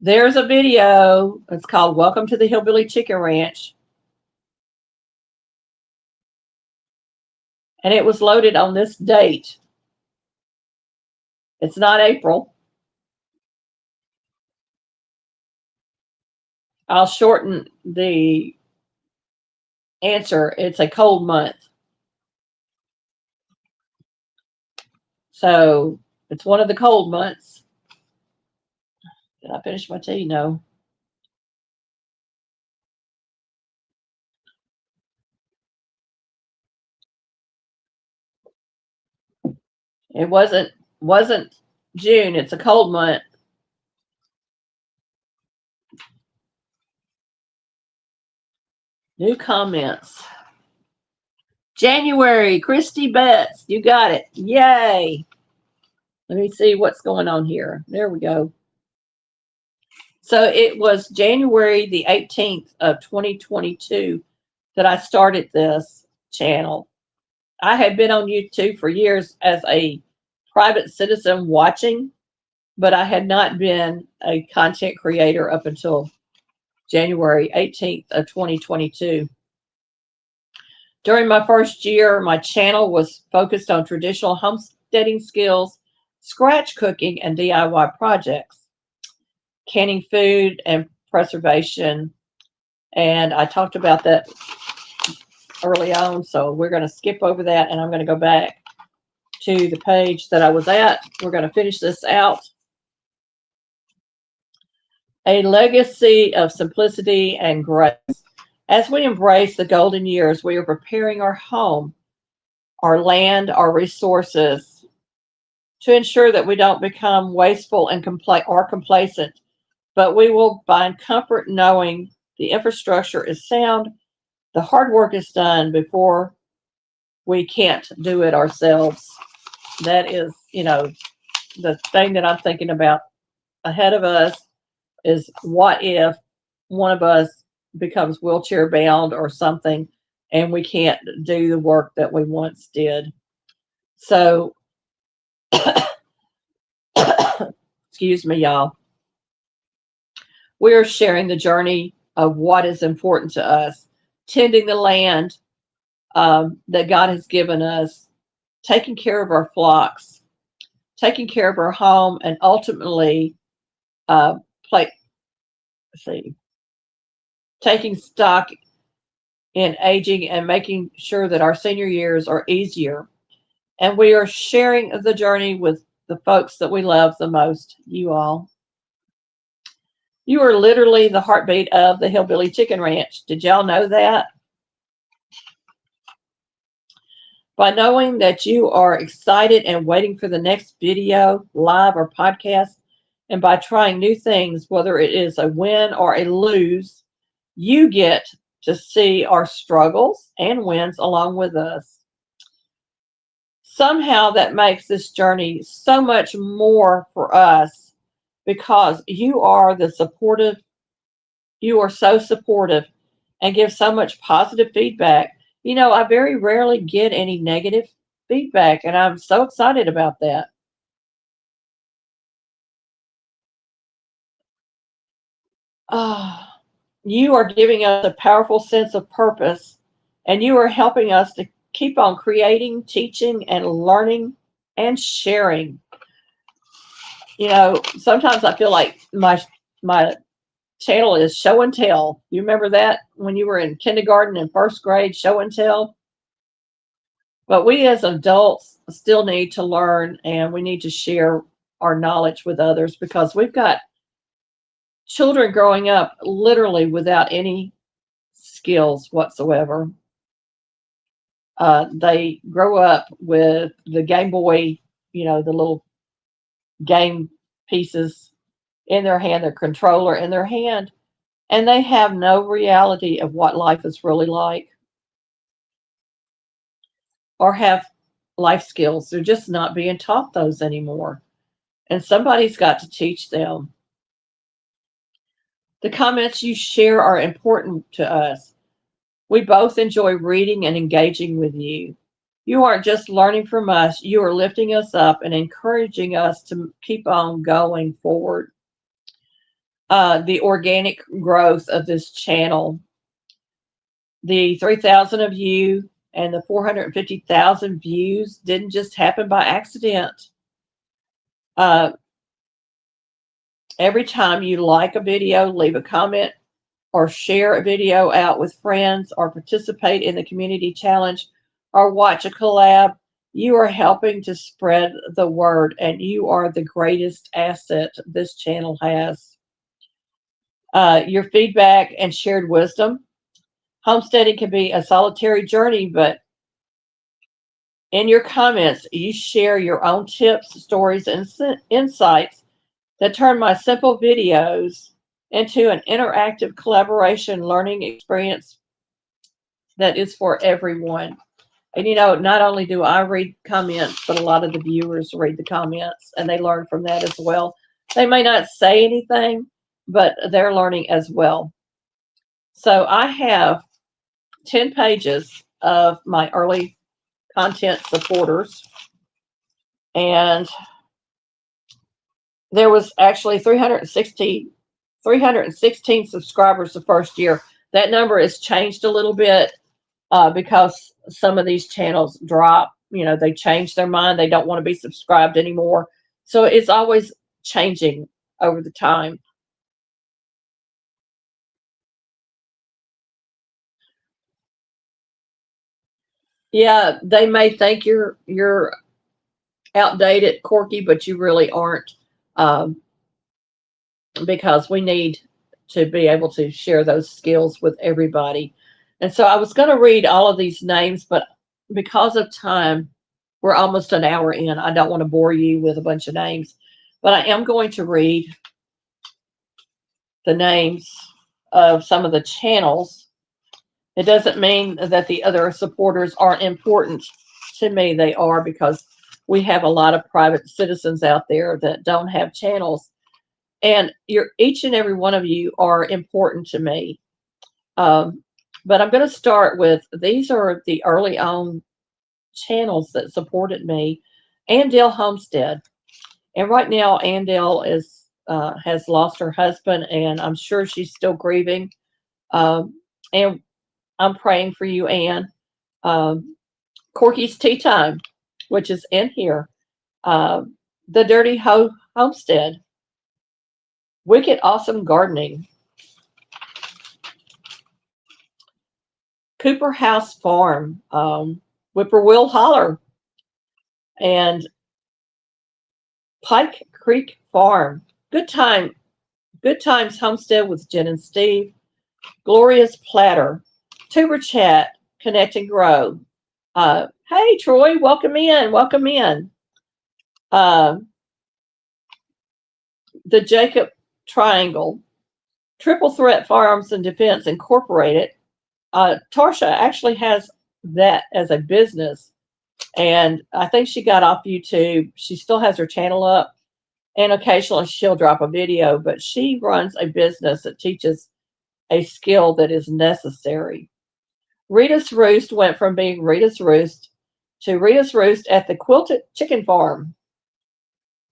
There's a video. It's called Welcome to the Hillbilly Chicken Ranch. And it was loaded on this date. It's not April. I'll shorten the answer. It's a cold month. So it's one of the cold months. Did I finish my tea? No. It wasn't June. It's a cold month. New comments. January, Christy Betts. You got it. Yay. Let me see what's going on here. There we go. So it was January the 18th of 2022 that I started this channel. I had been on YouTube for years as a private citizen watching, but I had not been a content creator up until January 18th of 2022. During my first year, my channel was focused on traditional homesteading skills, scratch cooking, and DIY projects, canning food and preservation. And I talked about that early on, so we're going to skip over that, and I'm going to go back to the page that I was at. We're going to finish this out. A legacy of simplicity and grace. As we embrace the golden years, we are preparing our home, our land, our resources to ensure that we don't become wasteful and complacent, but we will find comfort knowing the infrastructure is sound, the hard work is done before we can't do it ourselves. That is, the thing that I'm thinking about ahead of us is what if one of us becomes wheelchair bound or something and we can't do the work that we once did. So, excuse me, y'all. We are sharing the journey of what is important to us, tending the land that God has given us, taking care of our flocks, taking care of our home, and ultimately, taking stock in aging and making sure that our senior years are easier. And we are sharing the journey with the folks that we love the most, you all. You are literally the heartbeat of the Hillbilly Chicken Ranch. Did y'all know that? By knowing that you are excited and waiting for the next video, live, or podcast, and by trying new things, whether it is a win or a lose, you get to see our struggles and wins along with us. Somehow that makes this journey so much more for us because you are so supportive and give so much positive feedback. I very rarely get any negative feedback, and I'm so excited about that. You are giving us a powerful sense of purpose, and you are helping us to keep on creating, teaching, and learning and sharing. Sometimes I feel like my channel is show and tell. You remember that when you were in kindergarten and first grade, show and tell? But we as adults still need to learn, and we need to share our knowledge with others because we've got children growing up literally without any skills whatsoever. They grow up with the Game Boy, the little game pieces in their hand, their controller in their hand, and they have no reality of what life is really like or have life skills. They're just not being taught those anymore. And somebody's got to teach them. The comments you share are important to us. We both enjoy reading and engaging with you. You aren't just learning from us, you are lifting us up and encouraging us to keep on going forward. The organic growth of this channel, the 3,000 of you and the 450,000 views didn't just happen by accident. Every time you like a video, leave a comment, or share a video out with friends, or participate in the community challenge, or watch a collab, you are helping to spread the word, and you are the greatest asset this channel has. Your feedback and shared wisdom. Homesteading can be a solitary journey, but in your comments, you share your own tips, stories, and insights that turn my simple videos into an interactive collaboration learning experience that is for everyone. And not only do I read comments, but a lot of the viewers read the comments and they learn from that as well. They may not say anything, but they're learning as well. So I have 10 pages of my early content supporters, and there was actually 316 subscribers the first year. That number has changed a little bit because some of these channels drop. They change their mind. They don't want to be subscribed anymore. So it's always changing over the time. Yeah, they may think you're outdated, Corky, but you really aren't, because we need to be able to share those skills with everybody. And so I was going to read all of these names, but because of time, we're almost an hour in. I don't want to bore you with a bunch of names, but I am going to read the names of some of the channels. It doesn't mean that the other supporters aren't important to me. They are, because we have a lot of private citizens out there that don't have channels. And each and every one of you are important to me. But I'm going to start with, these are the early on channels that supported me. Andale Homestead. And right now, Andale has lost her husband, and I'm sure she's still grieving. And I'm praying for you, Anne. Corky's Tea Time, which is in here. The Dirty Homestead. Wicked Awesome Gardening. Cooper House Farm. Whippoorwill Holler. And Pike Creek Farm. Good Times Homestead with Jen and Steve. Glorious Platter. Tuber Chat. Connect and Grow. Hey, Troy, welcome in. Welcome in. The Jacob Triangle. Triple Threat Farms and Defense Incorporated. Tarsha actually has that as a business, and I think she got off YouTube. She still has her channel up, and occasionally she'll drop a video, but she runs a business that teaches a skill that is necessary. Rita's Roost went from being Rita's Roost to Rita's Roost at the Quilted Chicken Farm.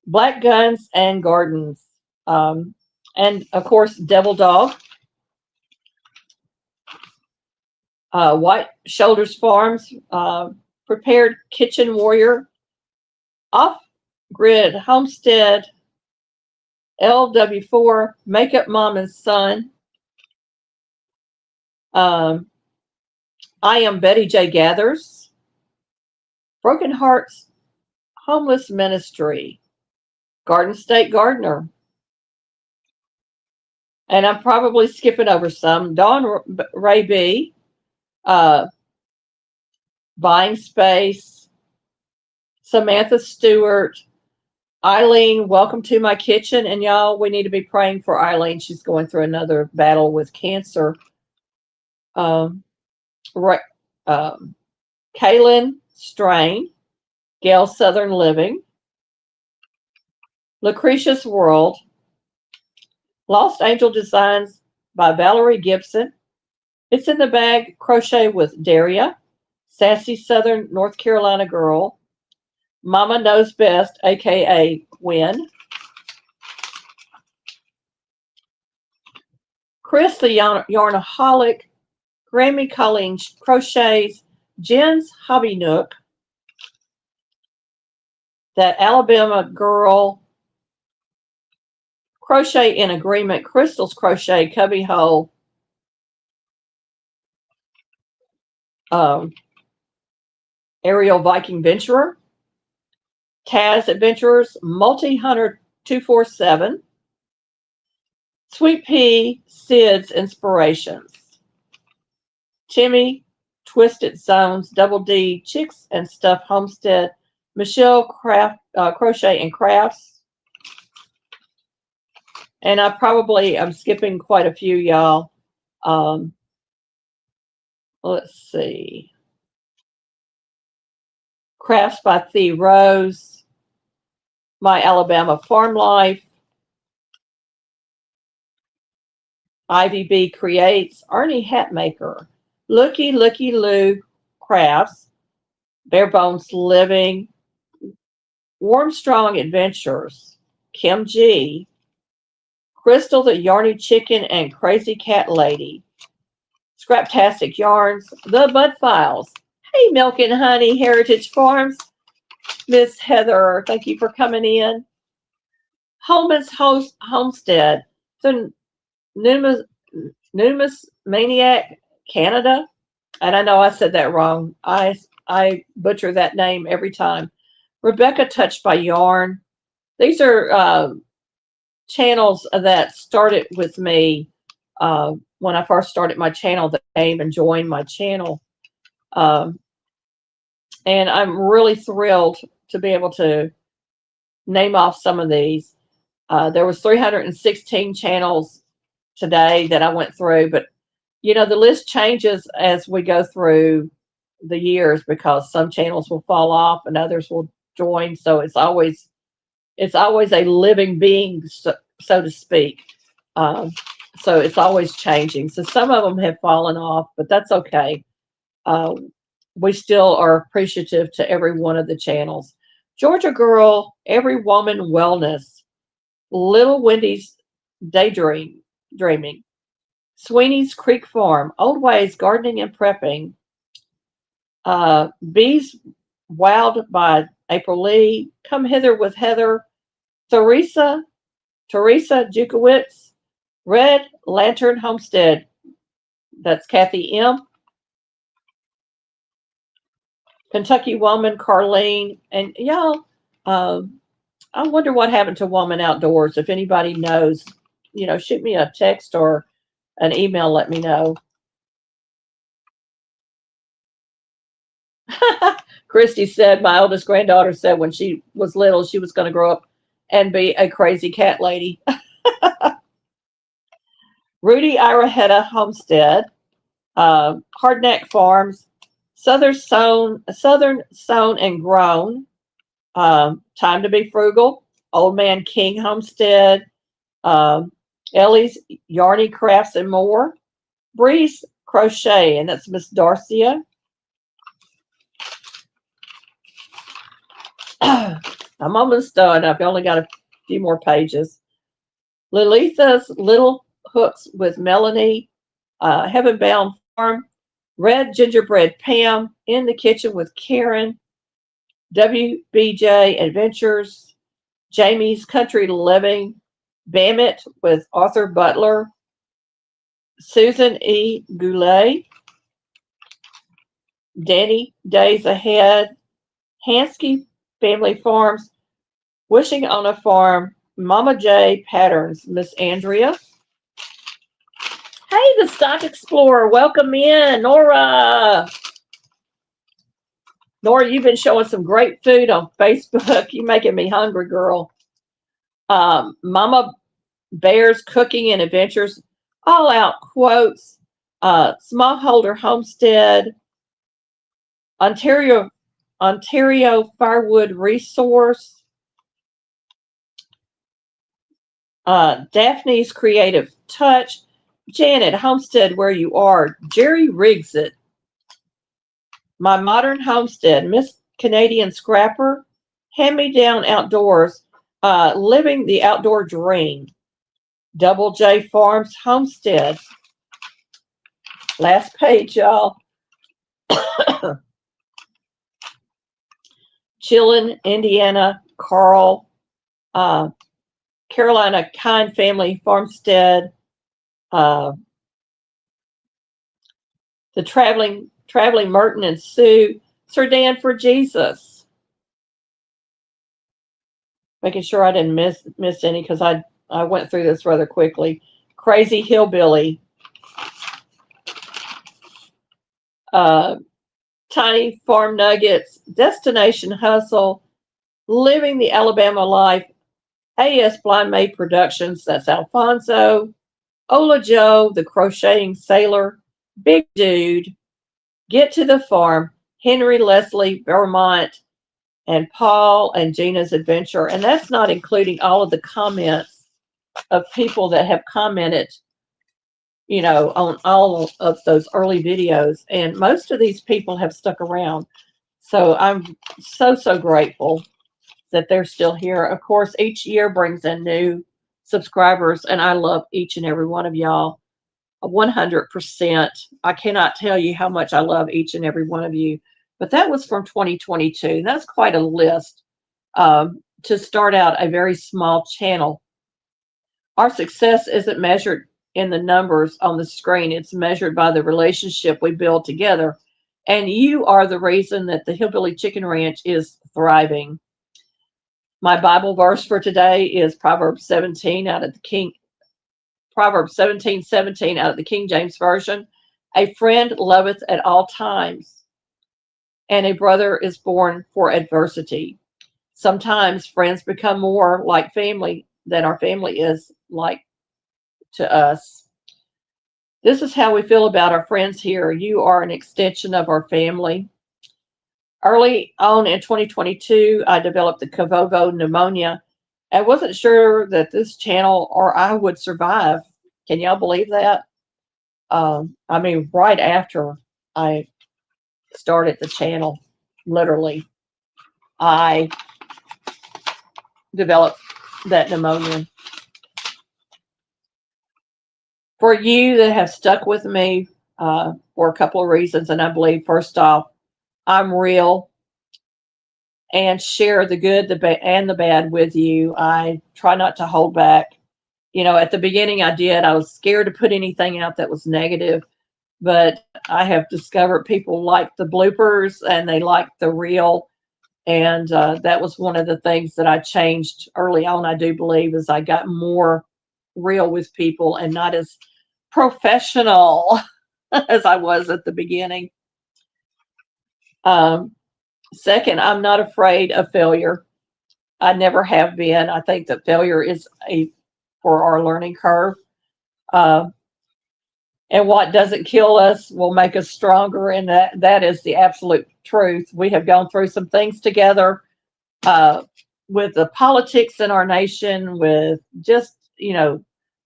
Black Guns and Gardens. And of course, Devil Dog. White Shoulders Farms. Prepared Kitchen Warrior. Off-Grid Homestead. LW4. Makeup Mom and Son. I Am Betty J. Gathers. Broken Hearts Homeless Ministry. Garden State Gardener. And I'm probably skipping over some. Dawn Ray B. Buying Space. Samantha Stewart. Eileen, welcome to my kitchen. And y'all, we need to be praying for Eileen. She's going through another battle with cancer. Kaylin Strain. Gail Southern Living, Lucretia's World, Lost Angel Designs by Valerie Gibson, It's in the Bag Crochet with Daria, Sassy Southern North Carolina Girl, Mama Knows Best, aka Win, Chris the Yarnaholic, Grammy Colleen Crochets, Jen's Hobby Nook, That Alabama Girl, Crochet in Agreement, Crystal's Crochet Cubbyhole, Aerial Viking Venturer, Taz Adventurers, Multi Hunter 247, Sweet Pea Sid's Inspirations, Timmy Twisted Zones, Double D Chicks and Stuff Homestead, Michelle Crochet and Crafts, and I'm skipping quite a few, y'all. Let's see. Crafts by Thea Rose, My Alabama Farm Life, Ivy B Creates, Ernie Hatmaker, Looky Lou Crafts, Bare Bones Living, Warm Strong Adventures, Kim G, Crystal the Yarny Chicken and Crazy Cat Lady, Scraptastic Yarns, The Bud Files, Hey Milk and Honey Heritage Farms, Miss Heather, thank you for coming in. Holman's Homestead, the Numus Maniac Canada, and I know I said that wrong. I butcher that name every time. Rebecca Touched by Yarn. These are channels that started with me when I first started my channel, that came and joined my channel. And I'm really thrilled to be able to name off some of these. There was 316 channels today that I went through, but you know, the list changes as we go through the years because some channels will fall off and others will join. So it's always a living being, so to speak. So it's always changing. So some of them have fallen off, but that's okay. We still are appreciative to every one of the channels. Georgia Girl, Every Woman Wellness, Little Wendy's Daydreaming, Sweeney's Creek Farm, Old Ways Gardening and Prepping, Bees Wild by April Lee, Come Hither with Heather, Teresa Jukowitz, Red Lantern Homestead, that's Kathy M, Kentucky Woman Carlene, and y'all, I wonder what happened to Woman Outdoors. If anybody knows, you know, shoot me a text or an email, let me know. Christy said, my oldest granddaughter said when she was little, she was going to grow up and be a crazy cat lady. Rudy Iraheta Homestead, Hardneck Farms, Southern Sown and Grown, Time to Be Frugal, Old Man King Homestead, Ellie's Yarny Crafts and More, Breeze Crochet, and that's Miss Darcia. I'm almost done. I've only got a few more pages. Lilitha's Little Hooks with Melanie, Heaven Bound Farm, Red Gingerbread Pam, In the Kitchen with Karen, WBJ Adventures, Jamie's Country Living, Bamit with Arthur Butler, Susan E. Goulet, Danny Days Ahead, Hansky Family Farms, Wishing on a Farm, Mama J Patterns, Miss Andrea. Hey, the Stock Explorer, welcome in, Nora. Nora, you've been showing some great food on Facebook. You're making me hungry, girl. Mama Bear's Cooking and Adventures, All Out Quotes, Smallholder Homestead, Ontario Ontario Firewood Resource, Daphne's Creative Touch, Janet Homestead Where You Are, Jerry Riggs It, My Modern Homestead, Miss Canadian Scrapper, Hand Me Down Outdoors, Living the Outdoor Dream, Double J Farms Homestead. Last page, y'all. Chillin, Indiana, Carl, Carolina Kind Family Farmstead, the Traveling Merton and Sue, Sir Dan for Jesus. Making sure I didn't miss any because I went through this rather quickly. Crazy Hillbilly, Tiny Farm Nuggets, Destination Hustle, Living the Alabama Life, AS Blind Maid Productions, that's Alfonso, Ola Joe, The Crocheting Sailor, Big Dude, Get to the Farm, Henry Leslie, Vermont, and Paul and Gina's Adventure. And that's not including all of the comments of people that have commented, on all of those early videos. And most of these people have stuck around. So I'm so, so grateful that they're still here. Of course, each year brings in new subscribers, and I love each and every one of y'all 100%. I cannot tell you how much I love each and every one of you. But that was from 2022. That's quite a list to start out a very small channel. Our success isn't measured in the numbers on the screen. It's measured by the relationship we build together. And you are the reason that the Hillbilly Chicken Ranch is thriving. My Bible verse for today is Proverbs 17:17 out of the King James Version. A friend loveth at all times, and a brother is born for adversity. Sometimes friends become more like family than our family is like to us. This is how we feel about our friends here. You are an extension of our family. Early on in 2022, I developed the Cavovo pneumonia. I wasn't sure that this channel or I would survive. Can y'all believe that? Right after I started the channel, literally, I developed that pneumonia. For you that have stuck with me for a couple of reasons, and I believe, first off, I'm real and share the good, and the bad with you. I try not to hold back. At the beginning I did. I was scared to put anything out that was negative, but I have discovered people like the bloopers and they like the real. And that was one of the things that I changed early on, I do believe, as I got more real with people and not as professional as I was at the beginning. Second, I'm not afraid of failure. I never have been. I think that failure is for our learning curve. And what doesn't kill us will make us stronger. And that is the absolute truth. We have gone through some things together with the politics in our nation, with just,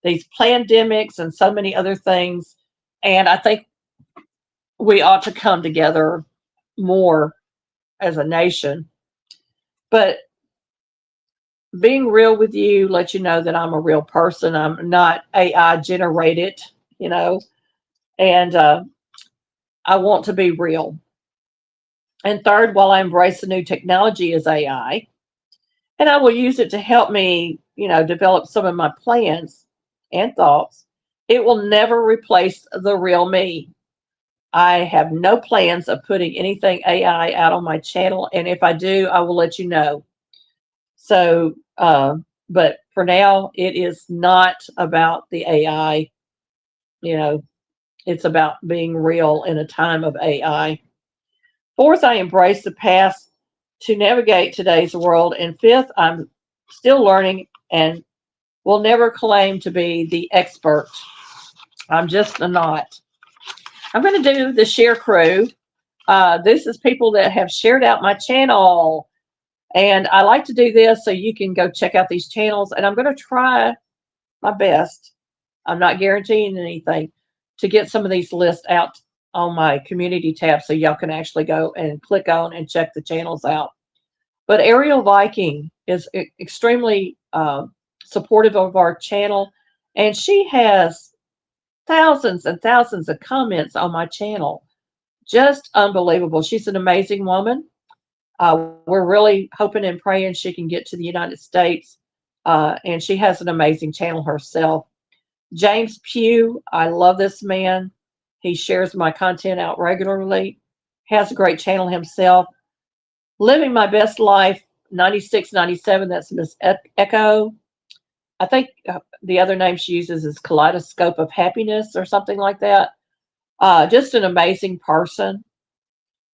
these pandemics and so many other things. And I think we ought to come together more as a nation. But being real with you lets you know that I'm a real person. I'm not AI generated, and I want to be real. And third, while I embrace the new technology as AI, and I will use it to help me, develop some of my plans and thoughts, it will never replace the real me. I have no plans of putting anything AI out on my channel, and if I do, I will let you know. So, but for now, it is not about the AI. It's about being real in a time of AI. Fourth, I embrace the past to navigate today's world. And fifth, I'm still learning and will never claim to be the expert. I'm just not. I'm going to do the share crew. This is people that have shared out my channel. And I like to do this so you can go check out these channels. And I'm going to try my best. I'm not guaranteeing anything to get some of these lists out on my community tab so y'all can actually go and click on and check the channels out. But Ariel Viking is extremely supportive of our channel, and she has thousands and thousands of comments on my channel. Just unbelievable. She's an amazing woman. We're really hoping and praying she can get to the United States, and she has an amazing channel herself. James Pugh, I love this man. He shares my content out regularly, has a great channel himself. Living My Best Life 96, 97, that's Miss Echo. I think the other name she uses is Kaleidoscope of Happiness or something like that. Just an amazing person.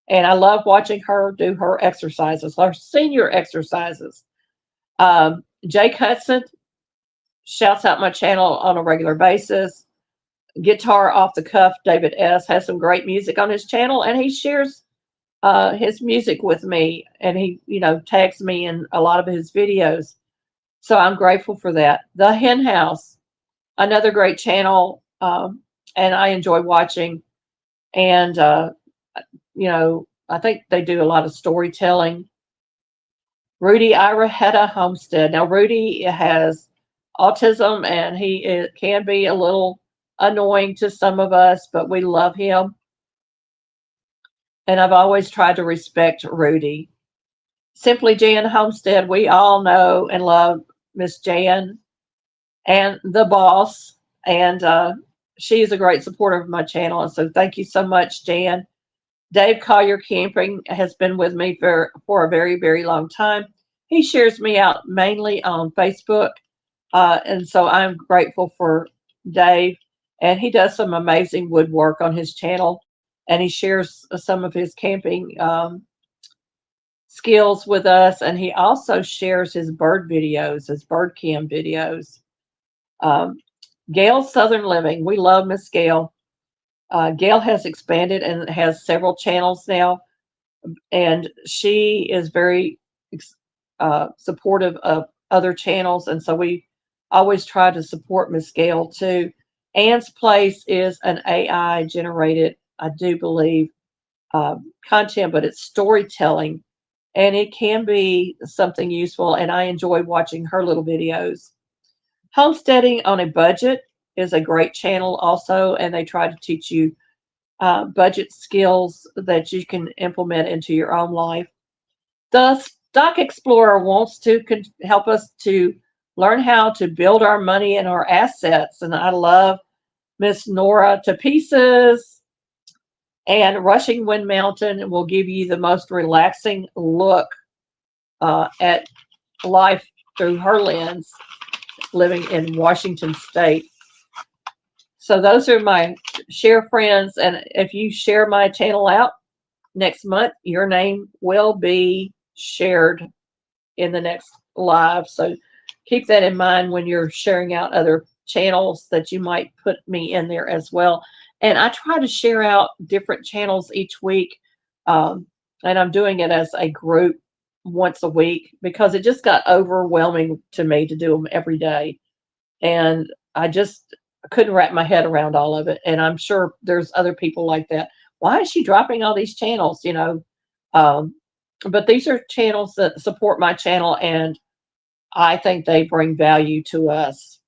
And I love watching her do her exercises, her senior exercises. Jake Hudson shouts out my channel on a regular basis. Guitar Off the Cuff, David S. has some great music on his channel, and he shares his music with me, and he, tags me in a lot of his videos. So I'm grateful for that. The Hen House, another great channel, and I enjoy watching. And I think they do a lot of storytelling. Rudy Iraheta Homestead. Now Rudy has autism, and it can be a little annoying to some of us, but we love him. And I've always tried to respect Rudy. Simply Jan Homestead, we all know and love Miss Jan and the boss, and she is a great supporter of my channel. And so thank you so much, Jan. Dave Collier Camping has been with me for a very, very long time. He shares me out mainly on Facebook, and so I'm grateful for Dave. And he does some amazing woodwork on his channel, and he shares some of his camping skills with us. And he also shares his bird videos, his bird cam videos. Gail Southern Living, we love Miss Gail. Gail has expanded and has several channels now, and she is very supportive of other channels, and so we always try to support Miss Gail too. Ann's Place is an AI generated, I do believe, content, but it's storytelling, and it can be something useful, and I enjoy watching her little videos. Homesteading on a Budget is a great channel also, and they try to teach you budget skills that you can implement into your own life. The Stock Explorer wants to help us to learn how to build our money and our assets, and I love Miss Nora to pieces. And Rushing Wind Mountain will give you the most relaxing look at life through her lens, living in Washington State. So those are my share friends, and if you share my channel out next month, your name will be shared in the next live. So keep that in mind when you're sharing out other channels, that you might put me in there as well. And I try to share out different channels each week, and I'm doing it as a group once a week because it just got overwhelming to me to do them every day, and I just couldn't wrap my head around all of it. And I'm sure there's other people like that. Why is she dropping all these channels? But these are channels that support my channel, and I think they bring value to us.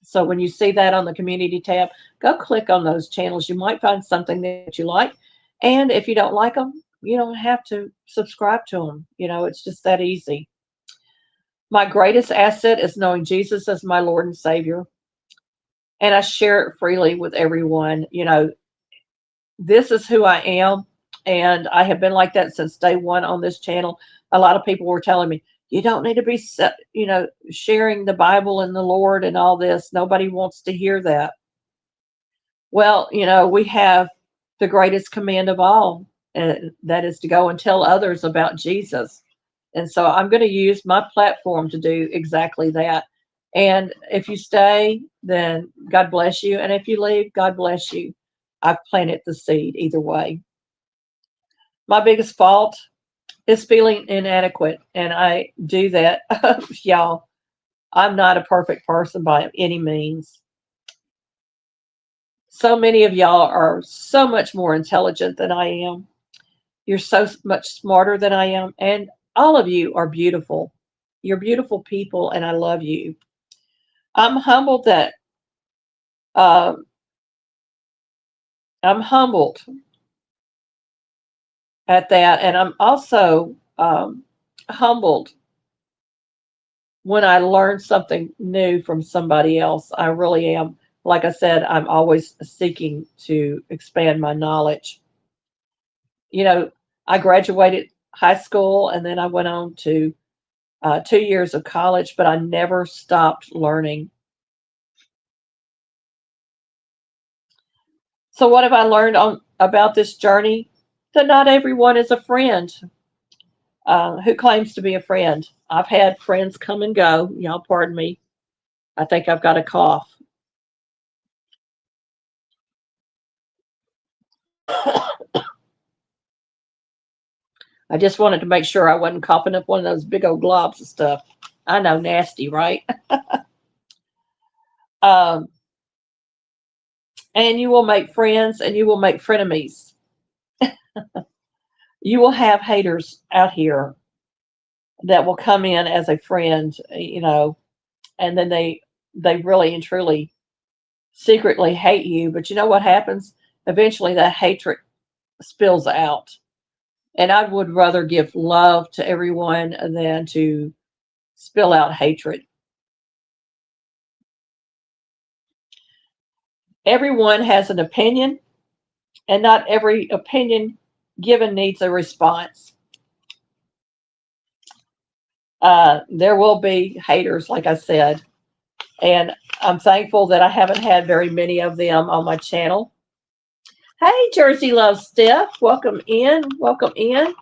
So when you see that on the community tab, go click on those channels. You might find something that you like. And if you don't like them, you don't have to subscribe to them. It's just that easy. My greatest asset is knowing Jesus as my Lord and Savior. And I share it freely with everyone. This is who I am. And I have been like that since day one on this channel. A lot of people were telling me, you don't need to be, sharing the Bible and the Lord and all this. Nobody wants to hear that. Well, we have the greatest command of all, and that is to go and tell others about Jesus. And so I'm going to use my platform to do exactly that. And if you stay, then God bless you. And if you leave, God bless you. I've planted the seed either way. My biggest fault is feeling inadequate, and I do that. Y'all, I'm not a perfect person by any means. So many of y'all are so much more intelligent than I am. You're so much smarter than I am, and all of you are beautiful. You're beautiful people, and I love you. I'm humbled that uh, I'm humbled at that, and I'm also humbled when I learn something new from somebody else. I really am. Like I said, I'm always seeking to expand my knowledge. You know, I graduated high school and then I went on to 2 years of college, but I never stopped learning. So, what have I learned on about this journey? That not everyone is a friend who claims to be a friend. I've had friends come and go. Y'all, pardon me. I think I've got a cough. I just wanted to make sure I wasn't coughing up one of those big old globs of stuff. I know, nasty, right? Um, and you will make friends and you will make frenemies. You will have haters out here that will come in as a friend, and then they really and truly secretly hate you. But you know what happens? Eventually that hatred spills out. And I would rather give love to everyone than to spill out hatred. Everyone has an opinion, and not every opinion given needs a response. There will be haters, like I said, and I'm thankful that I haven't had very many of them on my channel. Hey, Jersey Love Steph, welcome in. Welcome in.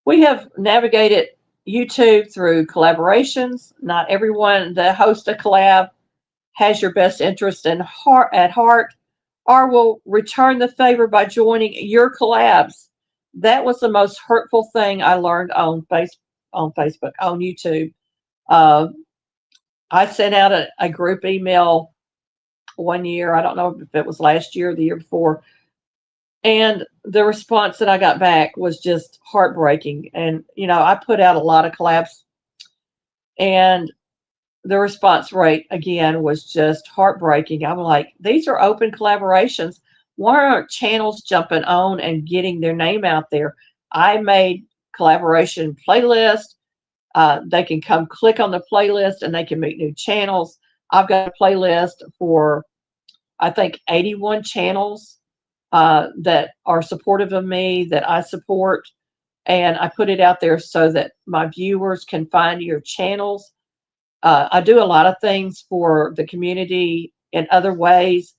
We have navigated YouTube through collaborations. Not everyone that hosts a collab has your best interest at heart, or will return the favor by joining your collabs. That was the most hurtful thing I learned on Facebook, on YouTube. Uh, I sent out a group email one year. I don't know if it was last year or the year before. And the response that I got back was just heartbreaking. And, I put out a lot of collabs, and the response rate again was just heartbreaking. I'm like, these are open collaborations. Why aren't channels jumping on and getting their name out there? I made collaboration playlist. They can come click on the playlist and they can meet new channels. I've got a playlist for, I think, 81 channels that are supportive of me, that I support. And I put it out there so that my viewers can find your channels. I do a lot of things for the community in other ways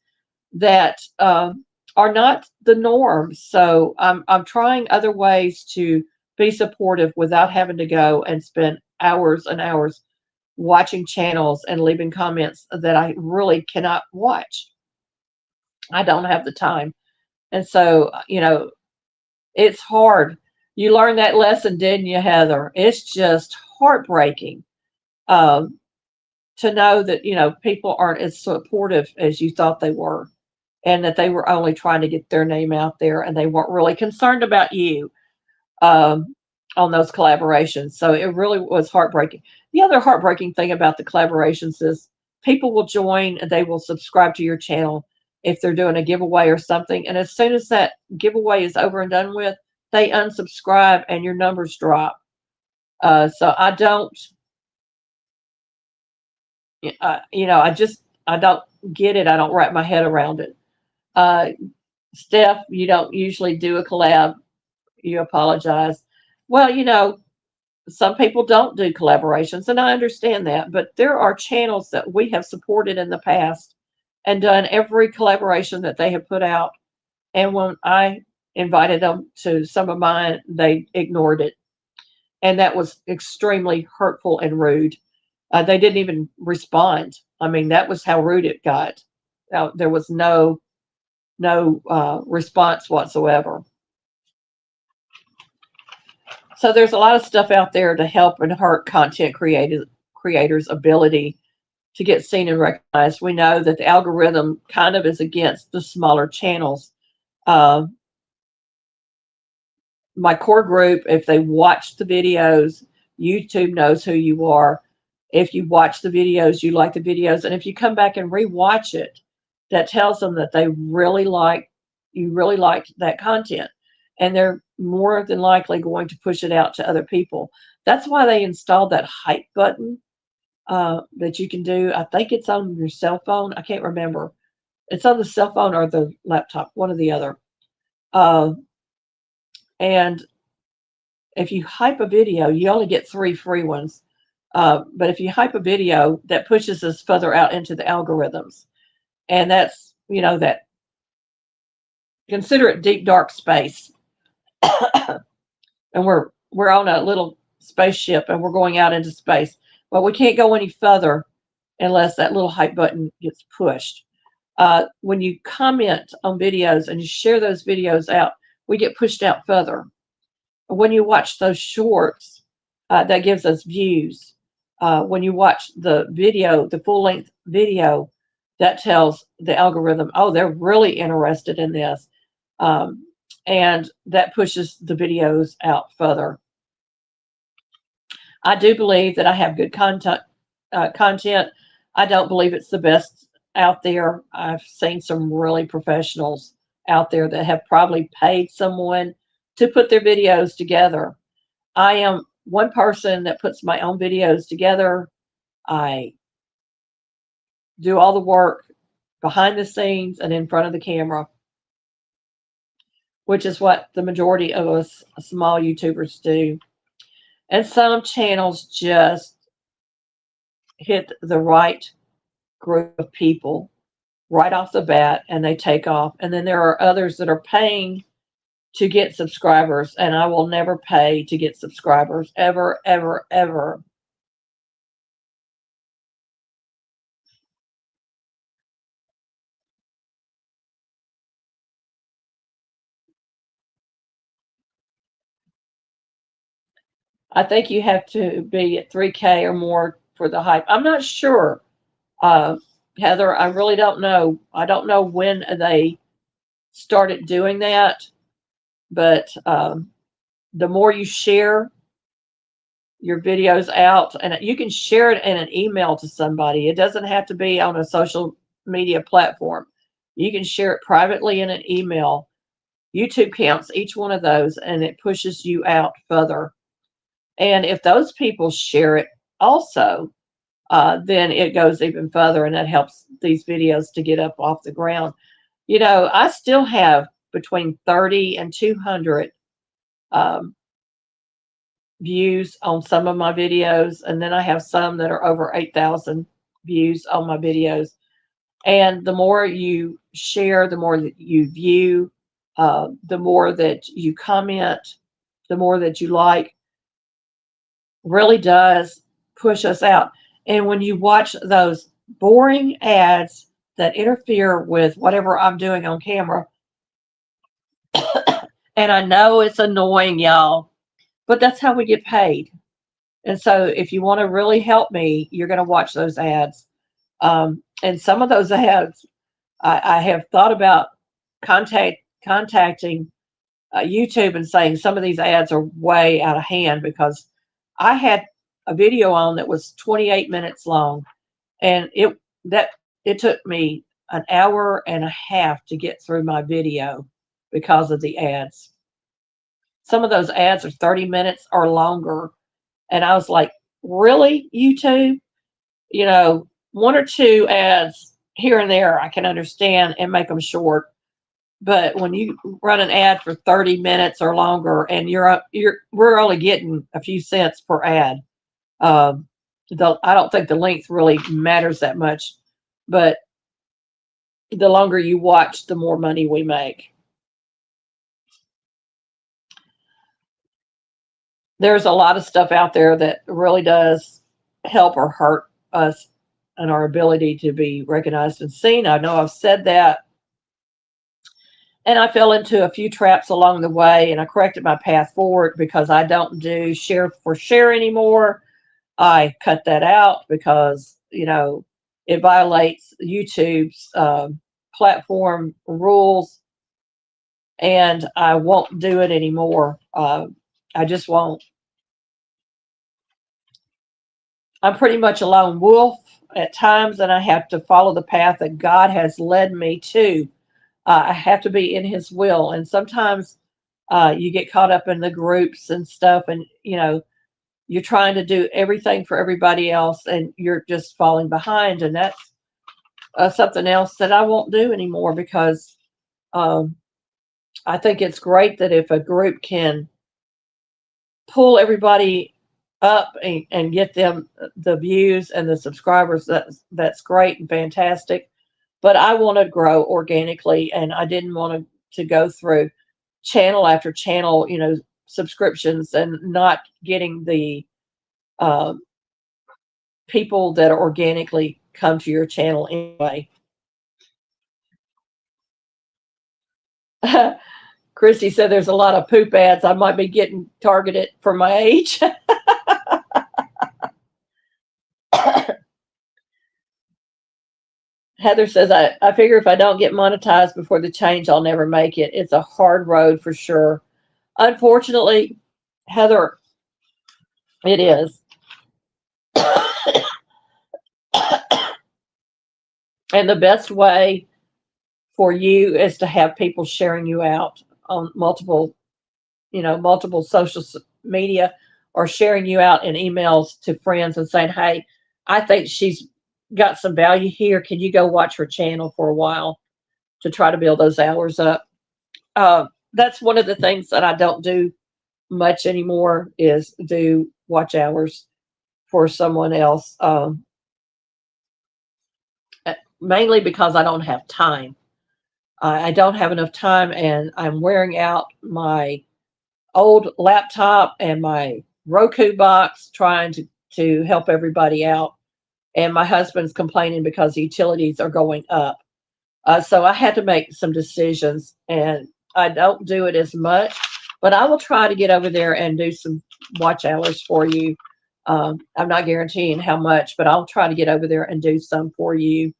that are not the norm. So I'm trying other ways to be supportive without having to go and spend hours and hours watching channels and leaving comments that I really cannot watch. I don't have the time. And so, it's hard. You learned that lesson, didn't you, Heather? It's just heartbreaking. Um, to know that people aren't as supportive as you thought they were, and that they were only trying to get their name out there and they weren't really concerned about you um, on those collaborations. So it really was heartbreaking. The other heartbreaking thing about the collaborations is people will join and they will subscribe to your channel if they're doing a giveaway or something, and as soon as that giveaway is over and done with, they unsubscribe and your numbers drop. So I don't I don't get it. I don't wrap my head around it. Uh, Steph, you don't usually do a collab. You apologize. Well, some people don't do collaborations, and I understand that. But there are channels that we have supported in the past and done every collaboration that they have put out. And when I invited them to some of mine, they ignored it. And that was extremely hurtful and rude. They didn't even respond. I mean, that was how rude it got. there was no response whatsoever. So there's a lot of stuff out there to help and hurt content creators' ability to get seen and recognized. We know that the algorithm kind of is against the smaller channels. Uh, my core group, if they watch the videos, YouTube knows who you are. If you watch the videos, you like the videos, and if you come back and rewatch it, that tells them that they really really liked that content, and they're more than likely going to push it out to other people. That's why they installed that hype button that you can do. I think it's on your cell phone. I can't remember. It's on the cell phone or the laptop, one or the other. Uh, and if you hype a video, you only get 3 free ones. But if you hype a video, that pushes us further out into the algorithms. And that's, that consider it deep, dark space. And we're on a little spaceship and we're going out into space. But we can't go any further unless that little hype button gets pushed. When you comment on videos and you share those videos out, we get pushed out further. When you watch those shorts, that gives us views. When you watch the video, the full length video, that tells the algorithm, oh, they're really interested in this. And that pushes the videos out further. I do believe that I have good content. I don't believe it's the best out there. I've seen some really professionals out there that have probably paid someone to put their videos together. I am one person that puts my own videos together. I do all the work behind the scenes and in front of the camera, which is what the majority of us small YouTubers do. And some channels just hit the right group of people right off the bat and they take off. And then there are others that are paying to get subscribers, and I will never pay to get subscribers, ever, ever, ever. I think you have to be at 3K or more for the hype. I'm not sure, uh, Heather. I really don't know. I don't know when they started doing that, but the more you share your videos out, and you can share it in an email to somebody. It doesn't have to be on a social media platform. You can share it privately in an email. YouTube counts each one of those and it pushes you out further. And if those people share it also, then it goes even further and that helps these videos to get up off the ground. I still have between 30 and 200 um, views on some of my videos, and then I have some that are over 8,000 views on my videos. And the more you share, the more that you view, the more that you comment, the more that you like, really does push us out. And when you watch those boring ads that interfere with whatever I'm doing on camera, and I know it's annoying, y'all, but that's how we get paid. And so if you want to really help me, you're going to watch those ads. And some of those ads, I have thought about contacting YouTube and saying some of these ads are way out of hand, because I had a video on that was 28 minutes long, and it took me an hour and a half to get through my video because of the ads. Some of those ads are 30 minutes or longer, and I was like, really, YouTube? One or two ads here and there I can understand and make them short. But when you run an ad for 30 minutes or longer, and we're only getting a few cents per ad, I don't think the length really matters that much. But the longer you watch, the more money we make. There's a lot of stuff out there that really does help or hurt us and our ability to be recognized and seen. I know I've said that. And I fell into a few traps along the way, and I corrected my path forward because I don't do share for share anymore. I cut that out because, it violates YouTube's platform rules, and I won't do it anymore. I just won't. I'm pretty much a lone wolf at times, and I have to follow the path that God has led me to. I have to be in His will, and sometimes you get caught up in the groups and stuff, and you're trying to do everything for everybody else, and you're just falling behind, and that's something else that I won't do anymore because um, I think it's great that if a group can pull everybody up and get them the views and the subscribers, that's great and fantastic. But I want to grow organically, and I didn't want to go through channel after channel, subscriptions, and not getting the uh, people that organically come to your channel anyway. Christy said there's a lot of poop ads. I might be getting targeted for my age. Heather says, I figure if I don't get monetized before the change, I'll never make it. It's a hard road for sure. Unfortunately, Heather, it is. And the best way for you is to have people sharing you out on multiple social media, or sharing you out in emails to friends and saying, hey, I think she's got some value here. Can you go watch her channel for a while to try to build those hours up? That's one of the things that I don't do much anymore, is do watch hours for someone else, mainly because I don't have time. I don't have enough time, and I'm wearing out my old laptop and my Roku box trying to help everybody out. And my husband's complaining because the utilities are going up. So I had to make some decisions, and I don't do it as much, but I will try to get over there and do some watch hours for you. I'm not guaranteeing how much, but I'll try to get over there and do some for you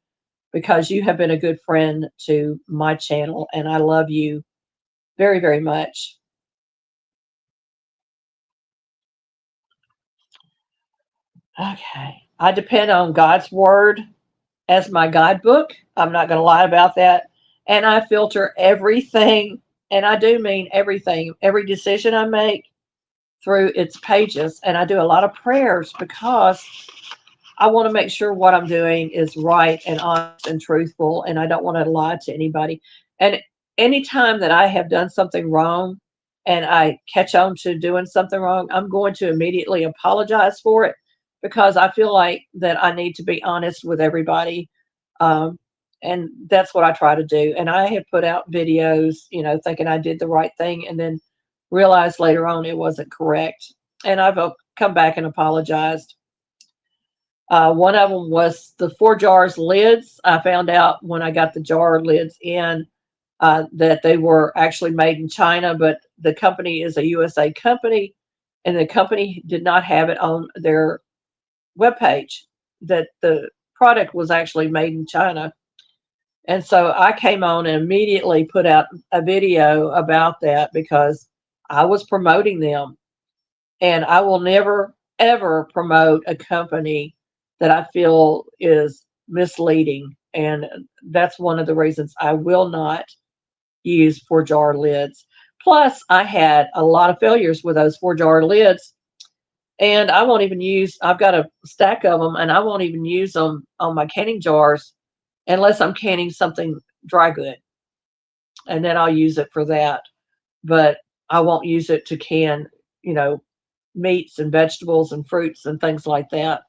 because you have been a good friend to my channel, and I love you very, very much. Okay. I depend on God's word as my guidebook. I'm not going to lie about that. And I filter everything, and I do mean everything, every decision I make through its pages. And I do a lot of prayers because I want to make sure what I'm doing is right and honest and truthful, and I don't want to lie to anybody. And anytime that I have done something wrong and I catch on to doing something wrong, I'm going to immediately apologize for it because I feel like that I need to be honest with everybody. Um, and that's what I try to do. And I have put out videos, thinking I did the right thing, and then realized later on it wasn't correct. And I've come back and apologized. One of them was the 4 jars lids. I found out when I got the jar lids in that they were actually made in China, but the company is a USA company, and the company did not have it on their webpage that the product was actually made in China. And so I came on and immediately put out a video about that because I was promoting them. And I will never, ever promote a company that I feel is misleading. And that's one of the reasons I will not use 4 jar lids. Plus, I had a lot of failures with those 4 jar lids. And I won't even I've got a stack of them, and I won't even use them on my canning jars unless I'm canning something dry good. And then I'll use it for that. But I won't use it to can, meats and vegetables and fruits and things like that.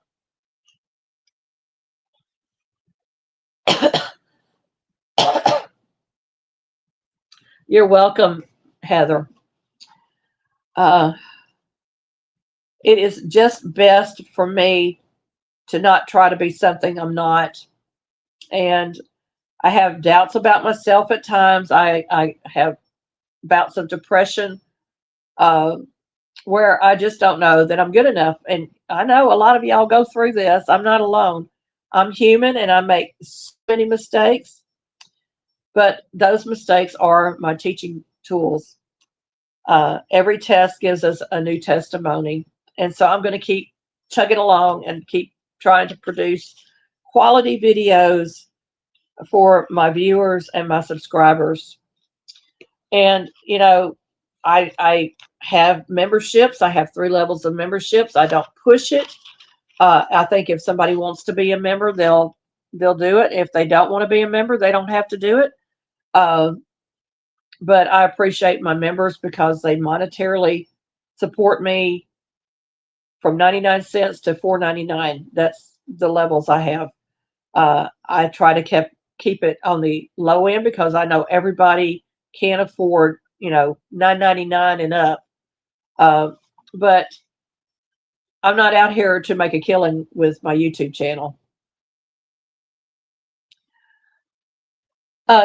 You're welcome, Heather. Uh, it is just best for me to not try to be something I'm not. And I have doubts about myself at times. I have bouts of depression uh, where I just don't know that I'm good enough. And I know a lot of y'all go through this. I'm not alone. I'm human and I make so many mistakes, but those mistakes are my teaching tools. Every test gives us a new testimony. And so I'm going to keep chugging along and keep trying to produce quality videos for my viewers and my subscribers. And, I have memberships. I have 3 levels of memberships. I don't push it. I think if somebody wants to be a member, they'll do it. If they don't want to be a member, they don't have to do it. Uh, but I appreciate my members because they monetarily support me from 99 cents to 4.99. That's the levels I have. I try to keep it on the low end because I know everybody can't afford, 9.99 and up. Uh, but I'm not out here to make a killing with my YouTube channel.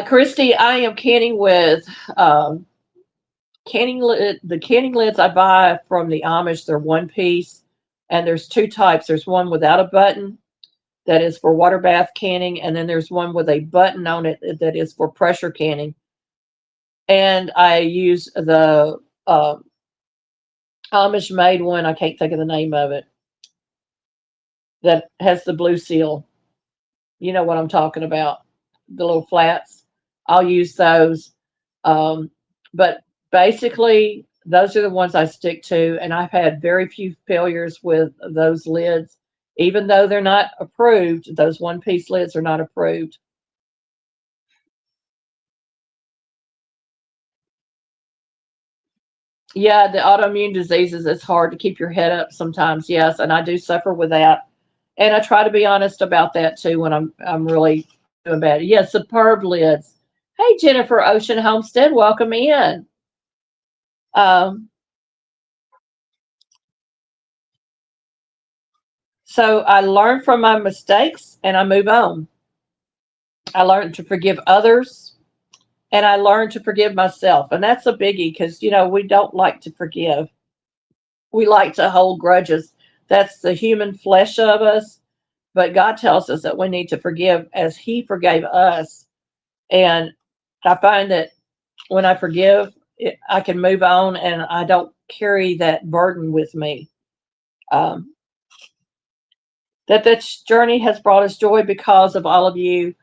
Christy, I am canning with the canning lids I buy from the Amish. They're one piece, and there's 2 types. There's one without a button that is for water bath canning, and then there's one with a button on it that is for pressure canning. And I use the Amish made one. I can't think of the name of it. That has the blue seal. You know what I'm talking about. The little flats. I'll use those. Um, but basically, those are the ones I stick to. And I've had very few failures with those lids. Even though they're not approved, those one-piece lids are not approved. Yeah, the autoimmune diseases, it's hard to keep your head up sometimes. Yes, and I do suffer with that. And I try to be honest about that too when I'm really doing bad. Yes, superb lids. Hey, Jennifer Ocean Homestead, welcome in. Um, so I learn from my mistakes and I move on. I learn to forgive others and I learn to forgive myself. And that's a biggie because, we don't like to forgive. We like to hold grudges. That's the human flesh of us. But God tells us that we need to forgive as He forgave us. And I find that when I forgive, I can move on and I don't carry that burden with me. Um, that this journey has brought us joy because of all of you.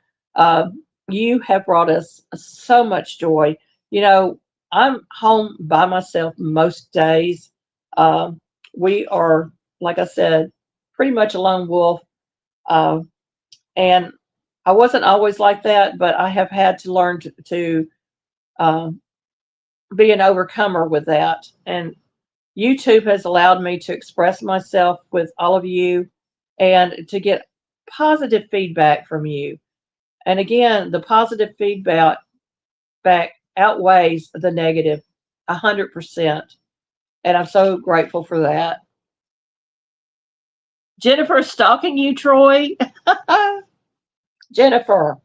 You have brought us so much joy. I'm home by myself most days. Um, we are, like I said, pretty much a lone wolf. Uh, and I wasn't always like that, but I have had to learn to um, be an overcomer with that. And YouTube has allowed me to express myself with all of you and to get positive feedback from you. And again, the positive feedback outweighs the negative 100%. And I'm so grateful for that. Jennifer stalking you, Troy. Jennifer,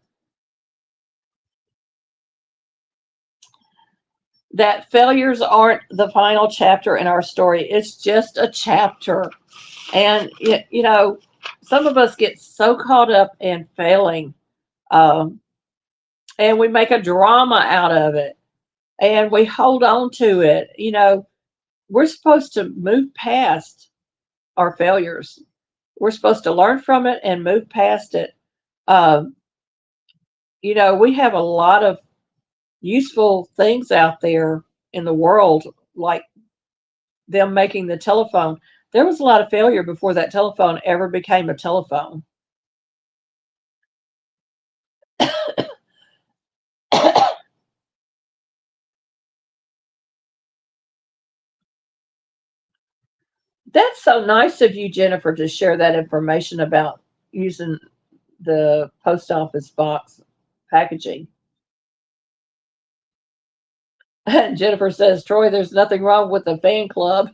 that failures aren't the final chapter in our story. It's just a chapter. And, some of us get so caught up in failing, um, and we make a drama out of it and we hold on to it. We're supposed to move past our failures. We're supposed to learn from it and move past it. Um, we have a lot of useful things out there in the world, like them making the telephone. There was a lot of failure before that telephone ever became a telephone. That's so nice of you, Jennifer, to share that information about using the post office box packaging. Jennifer says, Troy, there's nothing wrong with the fan club.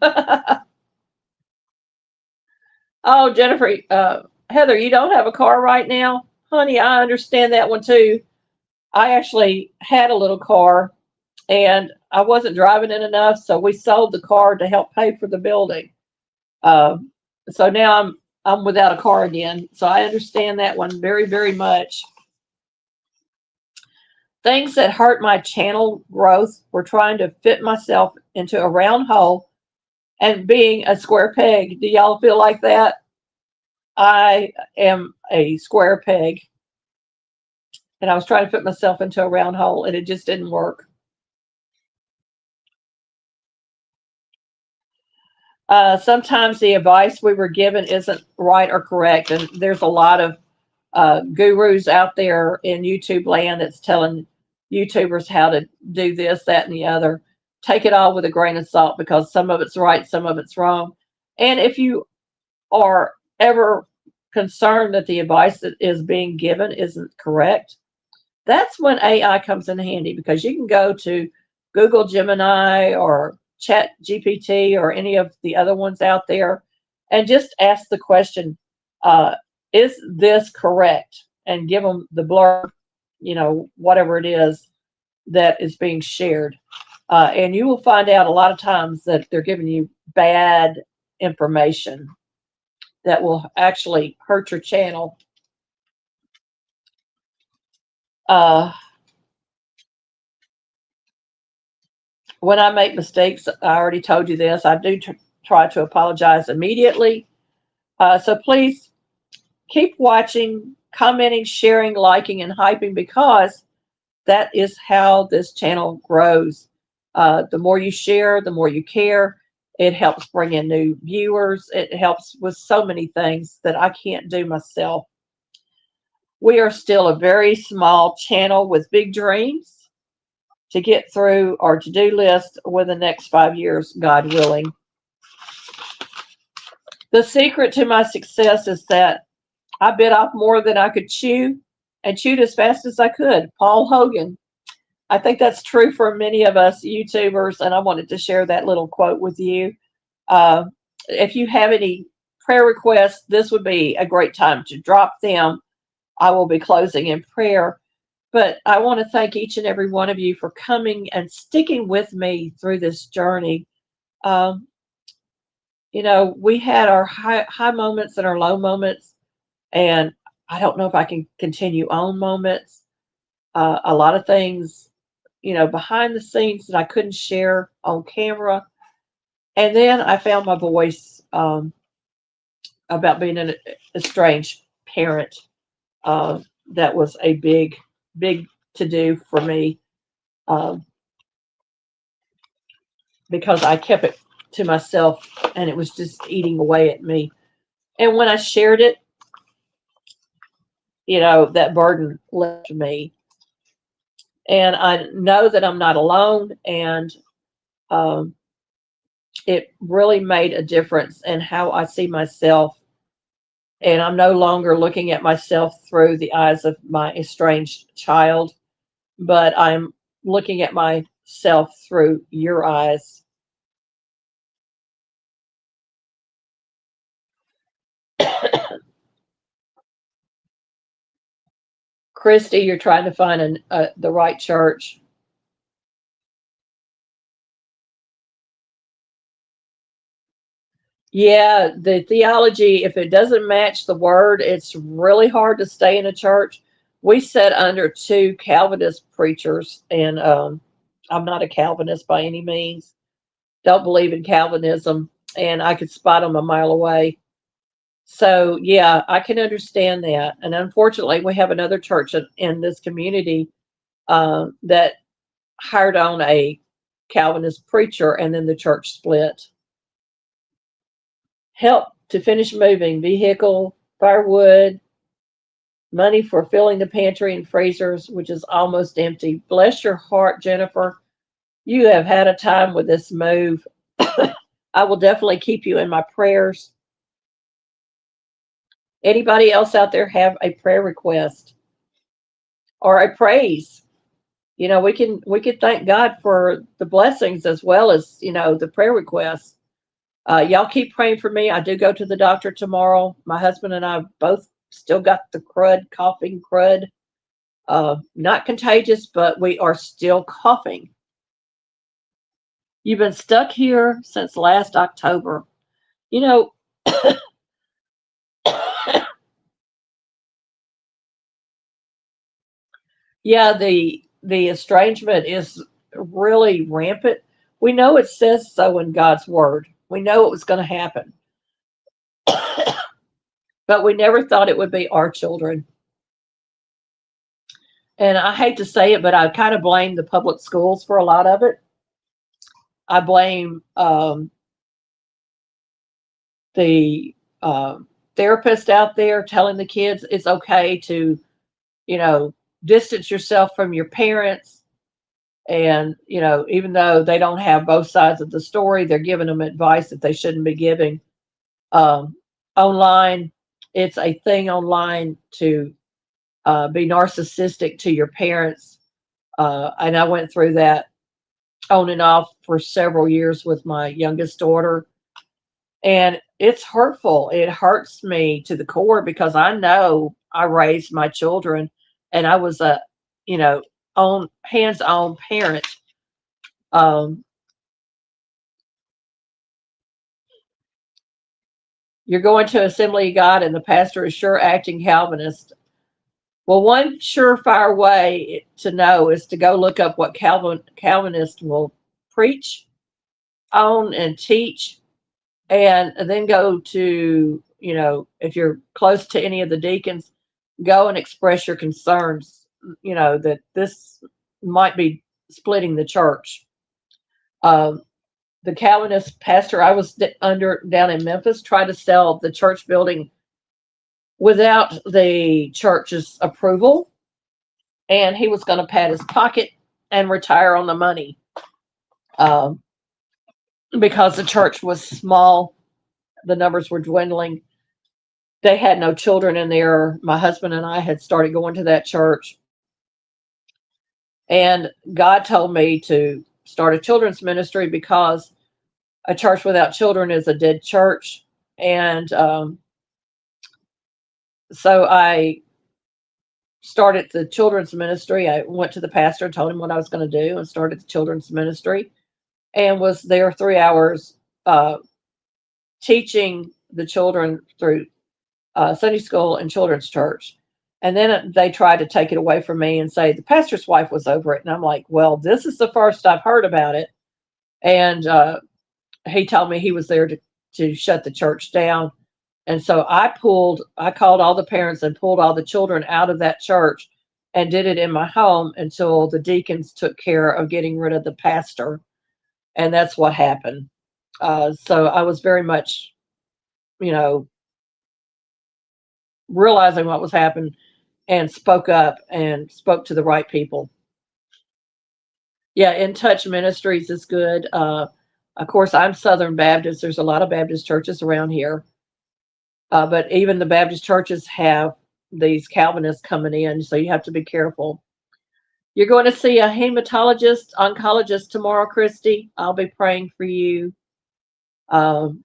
Oh, Jennifer, Heather, you don't have a car right now? Honey, I understand that one too. I actually had a little car and I wasn't driving it enough, so we sold the car to help pay for the building. Um, so now I'm without a car again. So I understand that one very, very much. Things that hurt my channel growth were trying to fit myself into a round hole and being a square peg. Do y'all feel like that? I am a square peg, and I was trying to fit myself into a round hole, and it just didn't work. Sometimes the advice we were given isn't right or correct, and there's a lot of gurus out there in YouTube land that's telling YouTubers how to do this, that, and the other. Take it all with a grain of salt because some of it's right, some of it's wrong. And if you are ever concerned that the advice that is being given isn't correct, that's when AI comes in handy because you can go to Google Gemini or Chat GPT or any of the other ones out there and just ask the question, uh, is this correct? And give them the blurb, whatever it is that is being shared. And you will find out a lot of times that they're giving you bad information that will actually hurt your channel. Uh, when I make mistakes, I already told you this, I do try to apologize immediately. So please keep watching, commenting, sharing, liking, and hyping because that is how this channel grows. The more you share, the more you care. It helps bring in new viewers. It helps with so many things that I can't do myself. We are still a very small channel with big dreams to get through our to-do list within the next 5 years, God willing. The secret to my success is that I bit off more than I could chew and chewed as fast as I could. Paul Hogan. I think that's true for many of us YouTubers, and I wanted to share that little quote with you. Uh, if you have any prayer requests, this would be a great time to drop them. I will be closing in prayer. But I want to thank each and every one of you for coming and sticking with me through this journey. Um, we had our high moments and our low moments, and I don't know if I can continue on moments. A lot of things, behind the scenes that I couldn't share on camera. And then I found my voice about being an estranged parent. That was a big, big to do for me um, because I kept it to myself and it was just eating away at me. And when I shared it, that burden left me. And I know that I'm not alone. And um, it really made a difference in how I see myself. And I'm no longer looking at myself through the eyes of my estranged child, but I'm looking at myself through your eyes. Christy, you're trying to find the right church. Yeah, the theology, if it doesn't match the word, it's really hard to stay in a church. We sat under two Calvinist preachers, and I'm not a Calvinist by any means. Don't believe in Calvinism, and I could spot them a mile away. So, yeah, I can understand that. And unfortunately, we have another church in this community that hired on a Calvinist preacher, and then the church split. Help to finish moving, vehicle, firewood, money for filling the pantry and freezers, which is almost empty. Bless your heart, Jennifer. You have had a time with this move. I will definitely keep you in my prayers. Anybody else out there have a prayer request or a praise? We can thank God for the blessings as well as, the prayer requests. Y'all keep praying for me. I do go to the doctor tomorrow. My husband and I both still got the crud, coughing crud. Not contagious, but we are still coughing. You've been stuck here since last October. You know, yeah, the estrangement is really rampant. We know it says so in God's word. We know it was going to happen, but we never thought it would be our children. And I hate to say it, but I kind of blame the public schools for a lot of it. I blame the therapist out there telling the kids it's okay to, you know, distance yourself from your parents. And, you know, even though they don't have both sides of the story, they're giving them advice that they shouldn't be giving. Um, Online, it's a thing online to be narcissistic to your parents. And I went through that on and off for several years with my youngest daughter. And it's hurtful. It hurts me to the core because I know I raised my children and I was a, you know, on hands-on parent. Um, you're going to Assembly of God and the pastor is sure acting Calvinist. Well, one surefire way to know is to go look up what Calvinists will preach on and teach, and then go to, you know, if you're close to any of the deacons, go and express your concerns, you know, that this might be splitting the church. Um, the Calvinist pastor I was under down in Memphis tried to sell the church building without the church's approval, and he was going to pad his pocket and retire on the money, um, because the church was small, the numbers were dwindling. They had no children in there. My husband and I had started going to that church, and God told me to start a children's ministry because a church without children is a dead church. And so I started the children's ministry. I went to the pastor, told him what I was going to do, and started the children's ministry, and was there 3 hours uh, teaching the children through Sunday school and children's church. And then they tried to take it away from me and say the pastor's wife was over it. And I'm like, well, this is the first I've heard about it. And he told me he was there to shut the church down. And so I called all the parents and pulled all the children out of that church and did it in my home until the deacons took care of getting rid of the pastor. And that's what happened. So I was very much, you know, realizing what was happening and spoke up and spoke to the right people. Yeah, In Touch Ministries is good. Of course, I'm Southern Baptist. There's a lot of Baptist churches around here. But even the Baptist churches have these Calvinists coming in, so you have to be careful. You're going to see a hematologist, oncologist tomorrow, Christy. I'll be praying for you. Um,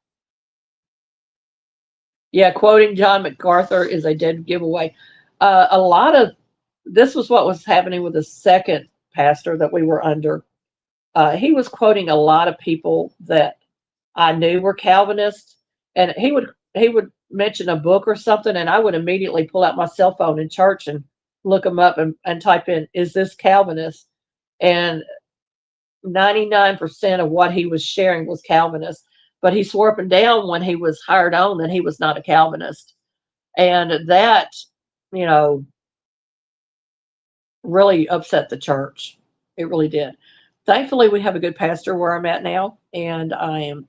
yeah, quoting John MacArthur is a dead giveaway. A lot of this was what was happening with the second pastor that we were under. He was quoting a lot of people that I knew were Calvinists, and he would mention a book or something, and I would immediately pull out my cell phone in church and look them up and type in, "Is this Calvinist?" And 99% of what he was sharing was Calvinist, but he swore up and down when he was hired on that he was not a Calvinist, and that, you know, really upset the church. It really did. Thankfully, we have a good pastor where I'm at now, and I am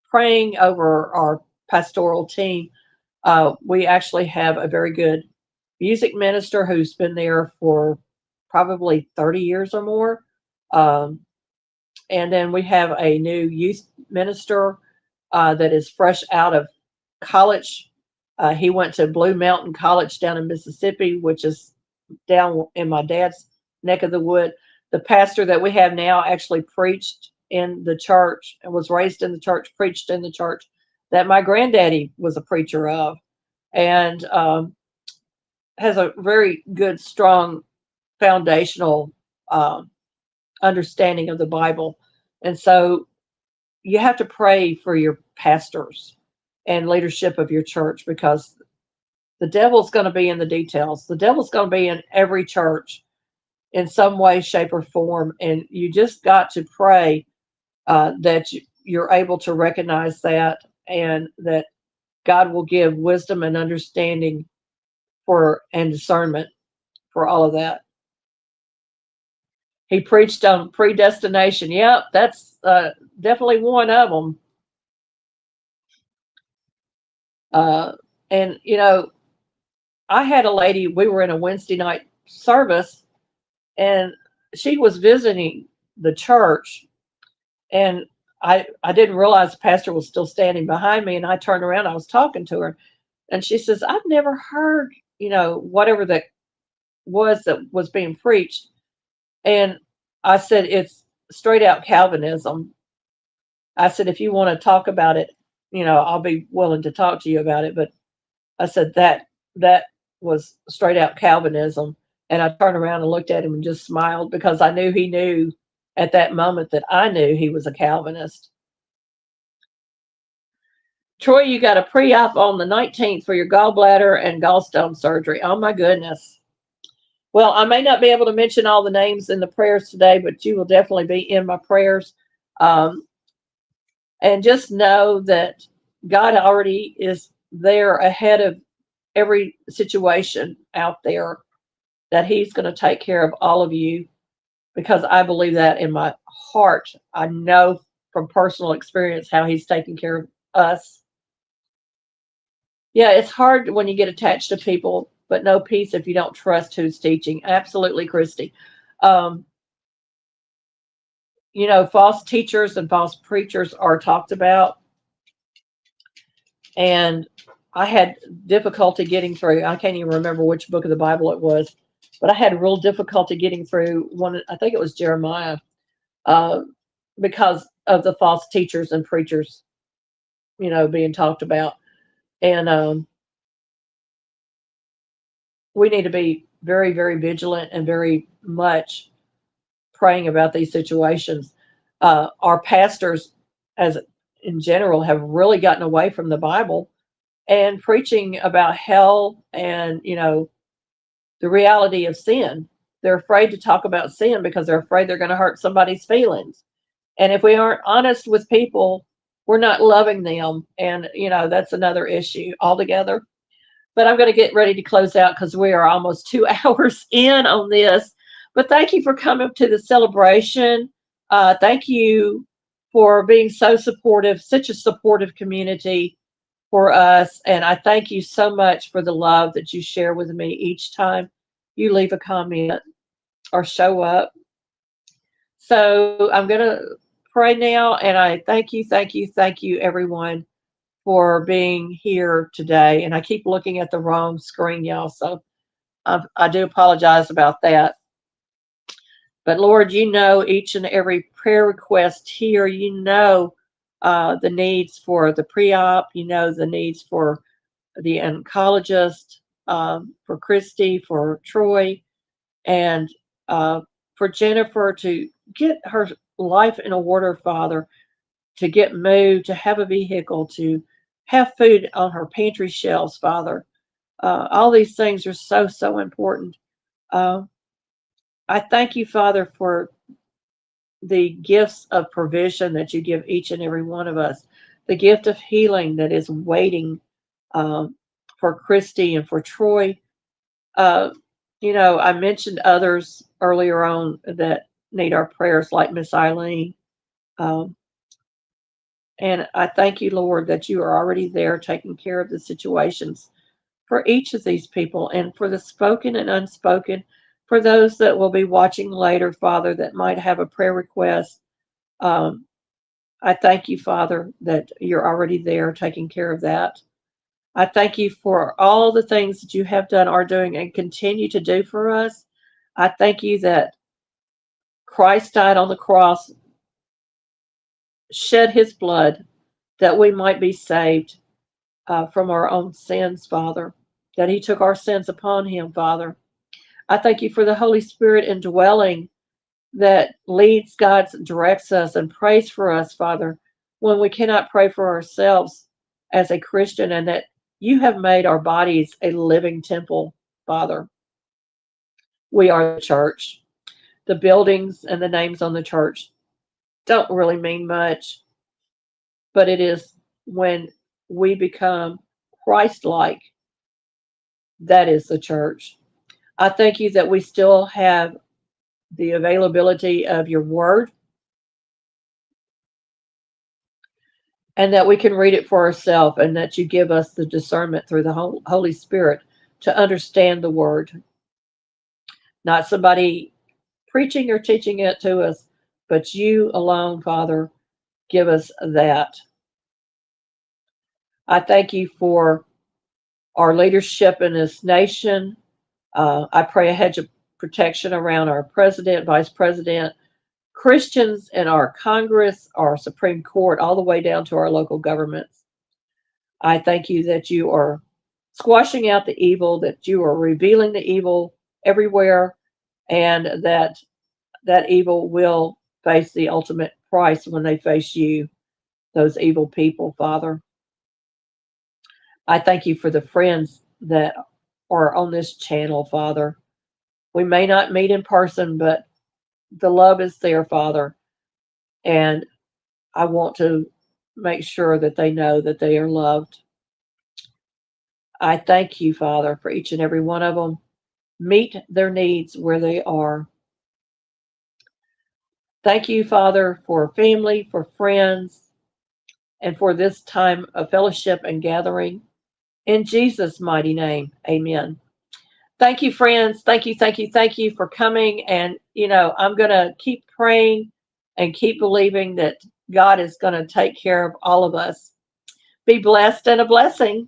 praying over our pastoral team. We actually have a very good music minister who's been there for probably 30 years or more. Um, and then we have a new youth minister that is fresh out of college. He went to Blue Mountain College down in Mississippi, which is down in my dad's neck of the wood. The pastor that we have now actually preached in the church and was raised in the church, preached in the church that my granddaddy was a preacher of, and has a very good, strong foundational um, understanding of the Bible. And so you have to pray for your pastors and leadership of your church, because the devil's going to be in the details. The devil's going to be in every church in some way, shape, or form. And you just got to pray that you're able to recognize that, and that God will give wisdom and understanding and discernment for all of that. He preached on predestination. Yep, that's definitely one of them. And, I had a lady, we were in a Wednesday night service, and she was visiting the church, and I didn't realize the pastor was still standing behind me, and I turned around, I was talking to her, and she says, I've never heard, whatever that was being preached. And I said, it's straight out Calvinism. I said, if you want to talk about it, I'll be willing to talk to you about it. But I said that was straight out Calvinism. And I turned around and looked at him and just smiled, because I knew he knew at that moment that I knew he was a Calvinist. Troy, you got a pre-op on the 19th for your gallbladder and gallstone surgery. Oh my goodness. Well, I may not be able to mention all the names in the prayers today, but you will definitely be in my prayers. And just know that God already is there ahead of every situation out there, that he's going to take care of all of you, because I believe that in my heart. I know from personal experience how he's taking care of us. Yeah, it's hard when you get attached to people, but no peace if you don't trust who's teaching. Absolutely, Christy. Um, false teachers and false preachers are talked about. And I had difficulty getting through. I can't even remember which book of the Bible it was, but I had real difficulty getting through one. I think it was Jeremiah, because of the false teachers and preachers, being talked about. And we need to be very, very vigilant and very much praying about these situations. Our pastors, as in general, have really gotten away from the Bible and preaching about hell and, the reality of sin. They're afraid to talk about sin because they're afraid they're going to hurt somebody's feelings. And if we aren't honest with people, we're not loving them. And, that's another issue altogether. But I'm going to get ready to close out, because we are almost 2 hours in on this. But thank you for coming to the celebration. Thank you for being so supportive, such a supportive community for us. And I thank you so much for the love that you share with me each time you leave a comment or show up. So I'm going to pray now. And I thank you, everyone, for being here today. And I keep looking at the wrong screen, y'all. So I do apologize about that. But Lord, you know each and every prayer request here. You know the needs for the pre-op. You know the needs for the oncologist, for Christy, for Troy, and for Jennifer to get her life in order, Father, to get moved, to have a vehicle, to have food on her pantry shelves, Father. All these things are so, so important. I thank you, Father, for the gifts of provision that you give each and every one of us, the gift of healing that is waiting for Christy and for Troy. I mentioned others earlier on that need our prayers, like Miss Eileen. And I thank you, Lord, that you are already there taking care of the situations for each of these people, and for the spoken and unspoken, for those that will be watching later, Father, that might have a prayer request. I thank you, Father, that you're already there taking care of that. I thank you for all the things that you have done, are doing, and continue to do for us. I thank you that Christ died on the cross shed his blood that we might be saved from our own sins, Father, that he took our sins upon him, Father. I thank you for the Holy Spirit indwelling that leads, guides, directs us, and prays for us, Father, when we cannot pray for ourselves as a Christian, and that you have made our bodies a living temple, Father. We are the church. The buildings and the names on the church don't really mean much, but it is when we become Christ like, that is the church. I thank you that we still have the availability of your word and that we can read it for ourselves, and that you give us the discernment through the Holy Spirit to understand the word. Not somebody preaching or teaching it to us, but you alone, Father, give us that. I thank you for our leadership in this nation. I pray a hedge of protection around our president, vice president, Christians in our Congress, our Supreme Court, all the way down to our local governments. I thank you that you are squashing out the evil, that you are revealing the evil everywhere, and that that evil will face the ultimate price when they face you, those evil people, Father. I thank you for the friends that are on this channel, Father. We may not meet in person, but the love is there, Father. And I want to make sure that they know that they are loved. I thank you, Father, for each and every one of them. Meet their needs where they are. Thank you, Father, for family, for friends, and for this time of fellowship and gathering. In Jesus' mighty name, amen. Thank you, friends. Thank you, thank you, thank you for coming. And, I'm going to keep praying and keep believing that God is going to take care of all of us. Be blessed and a blessing.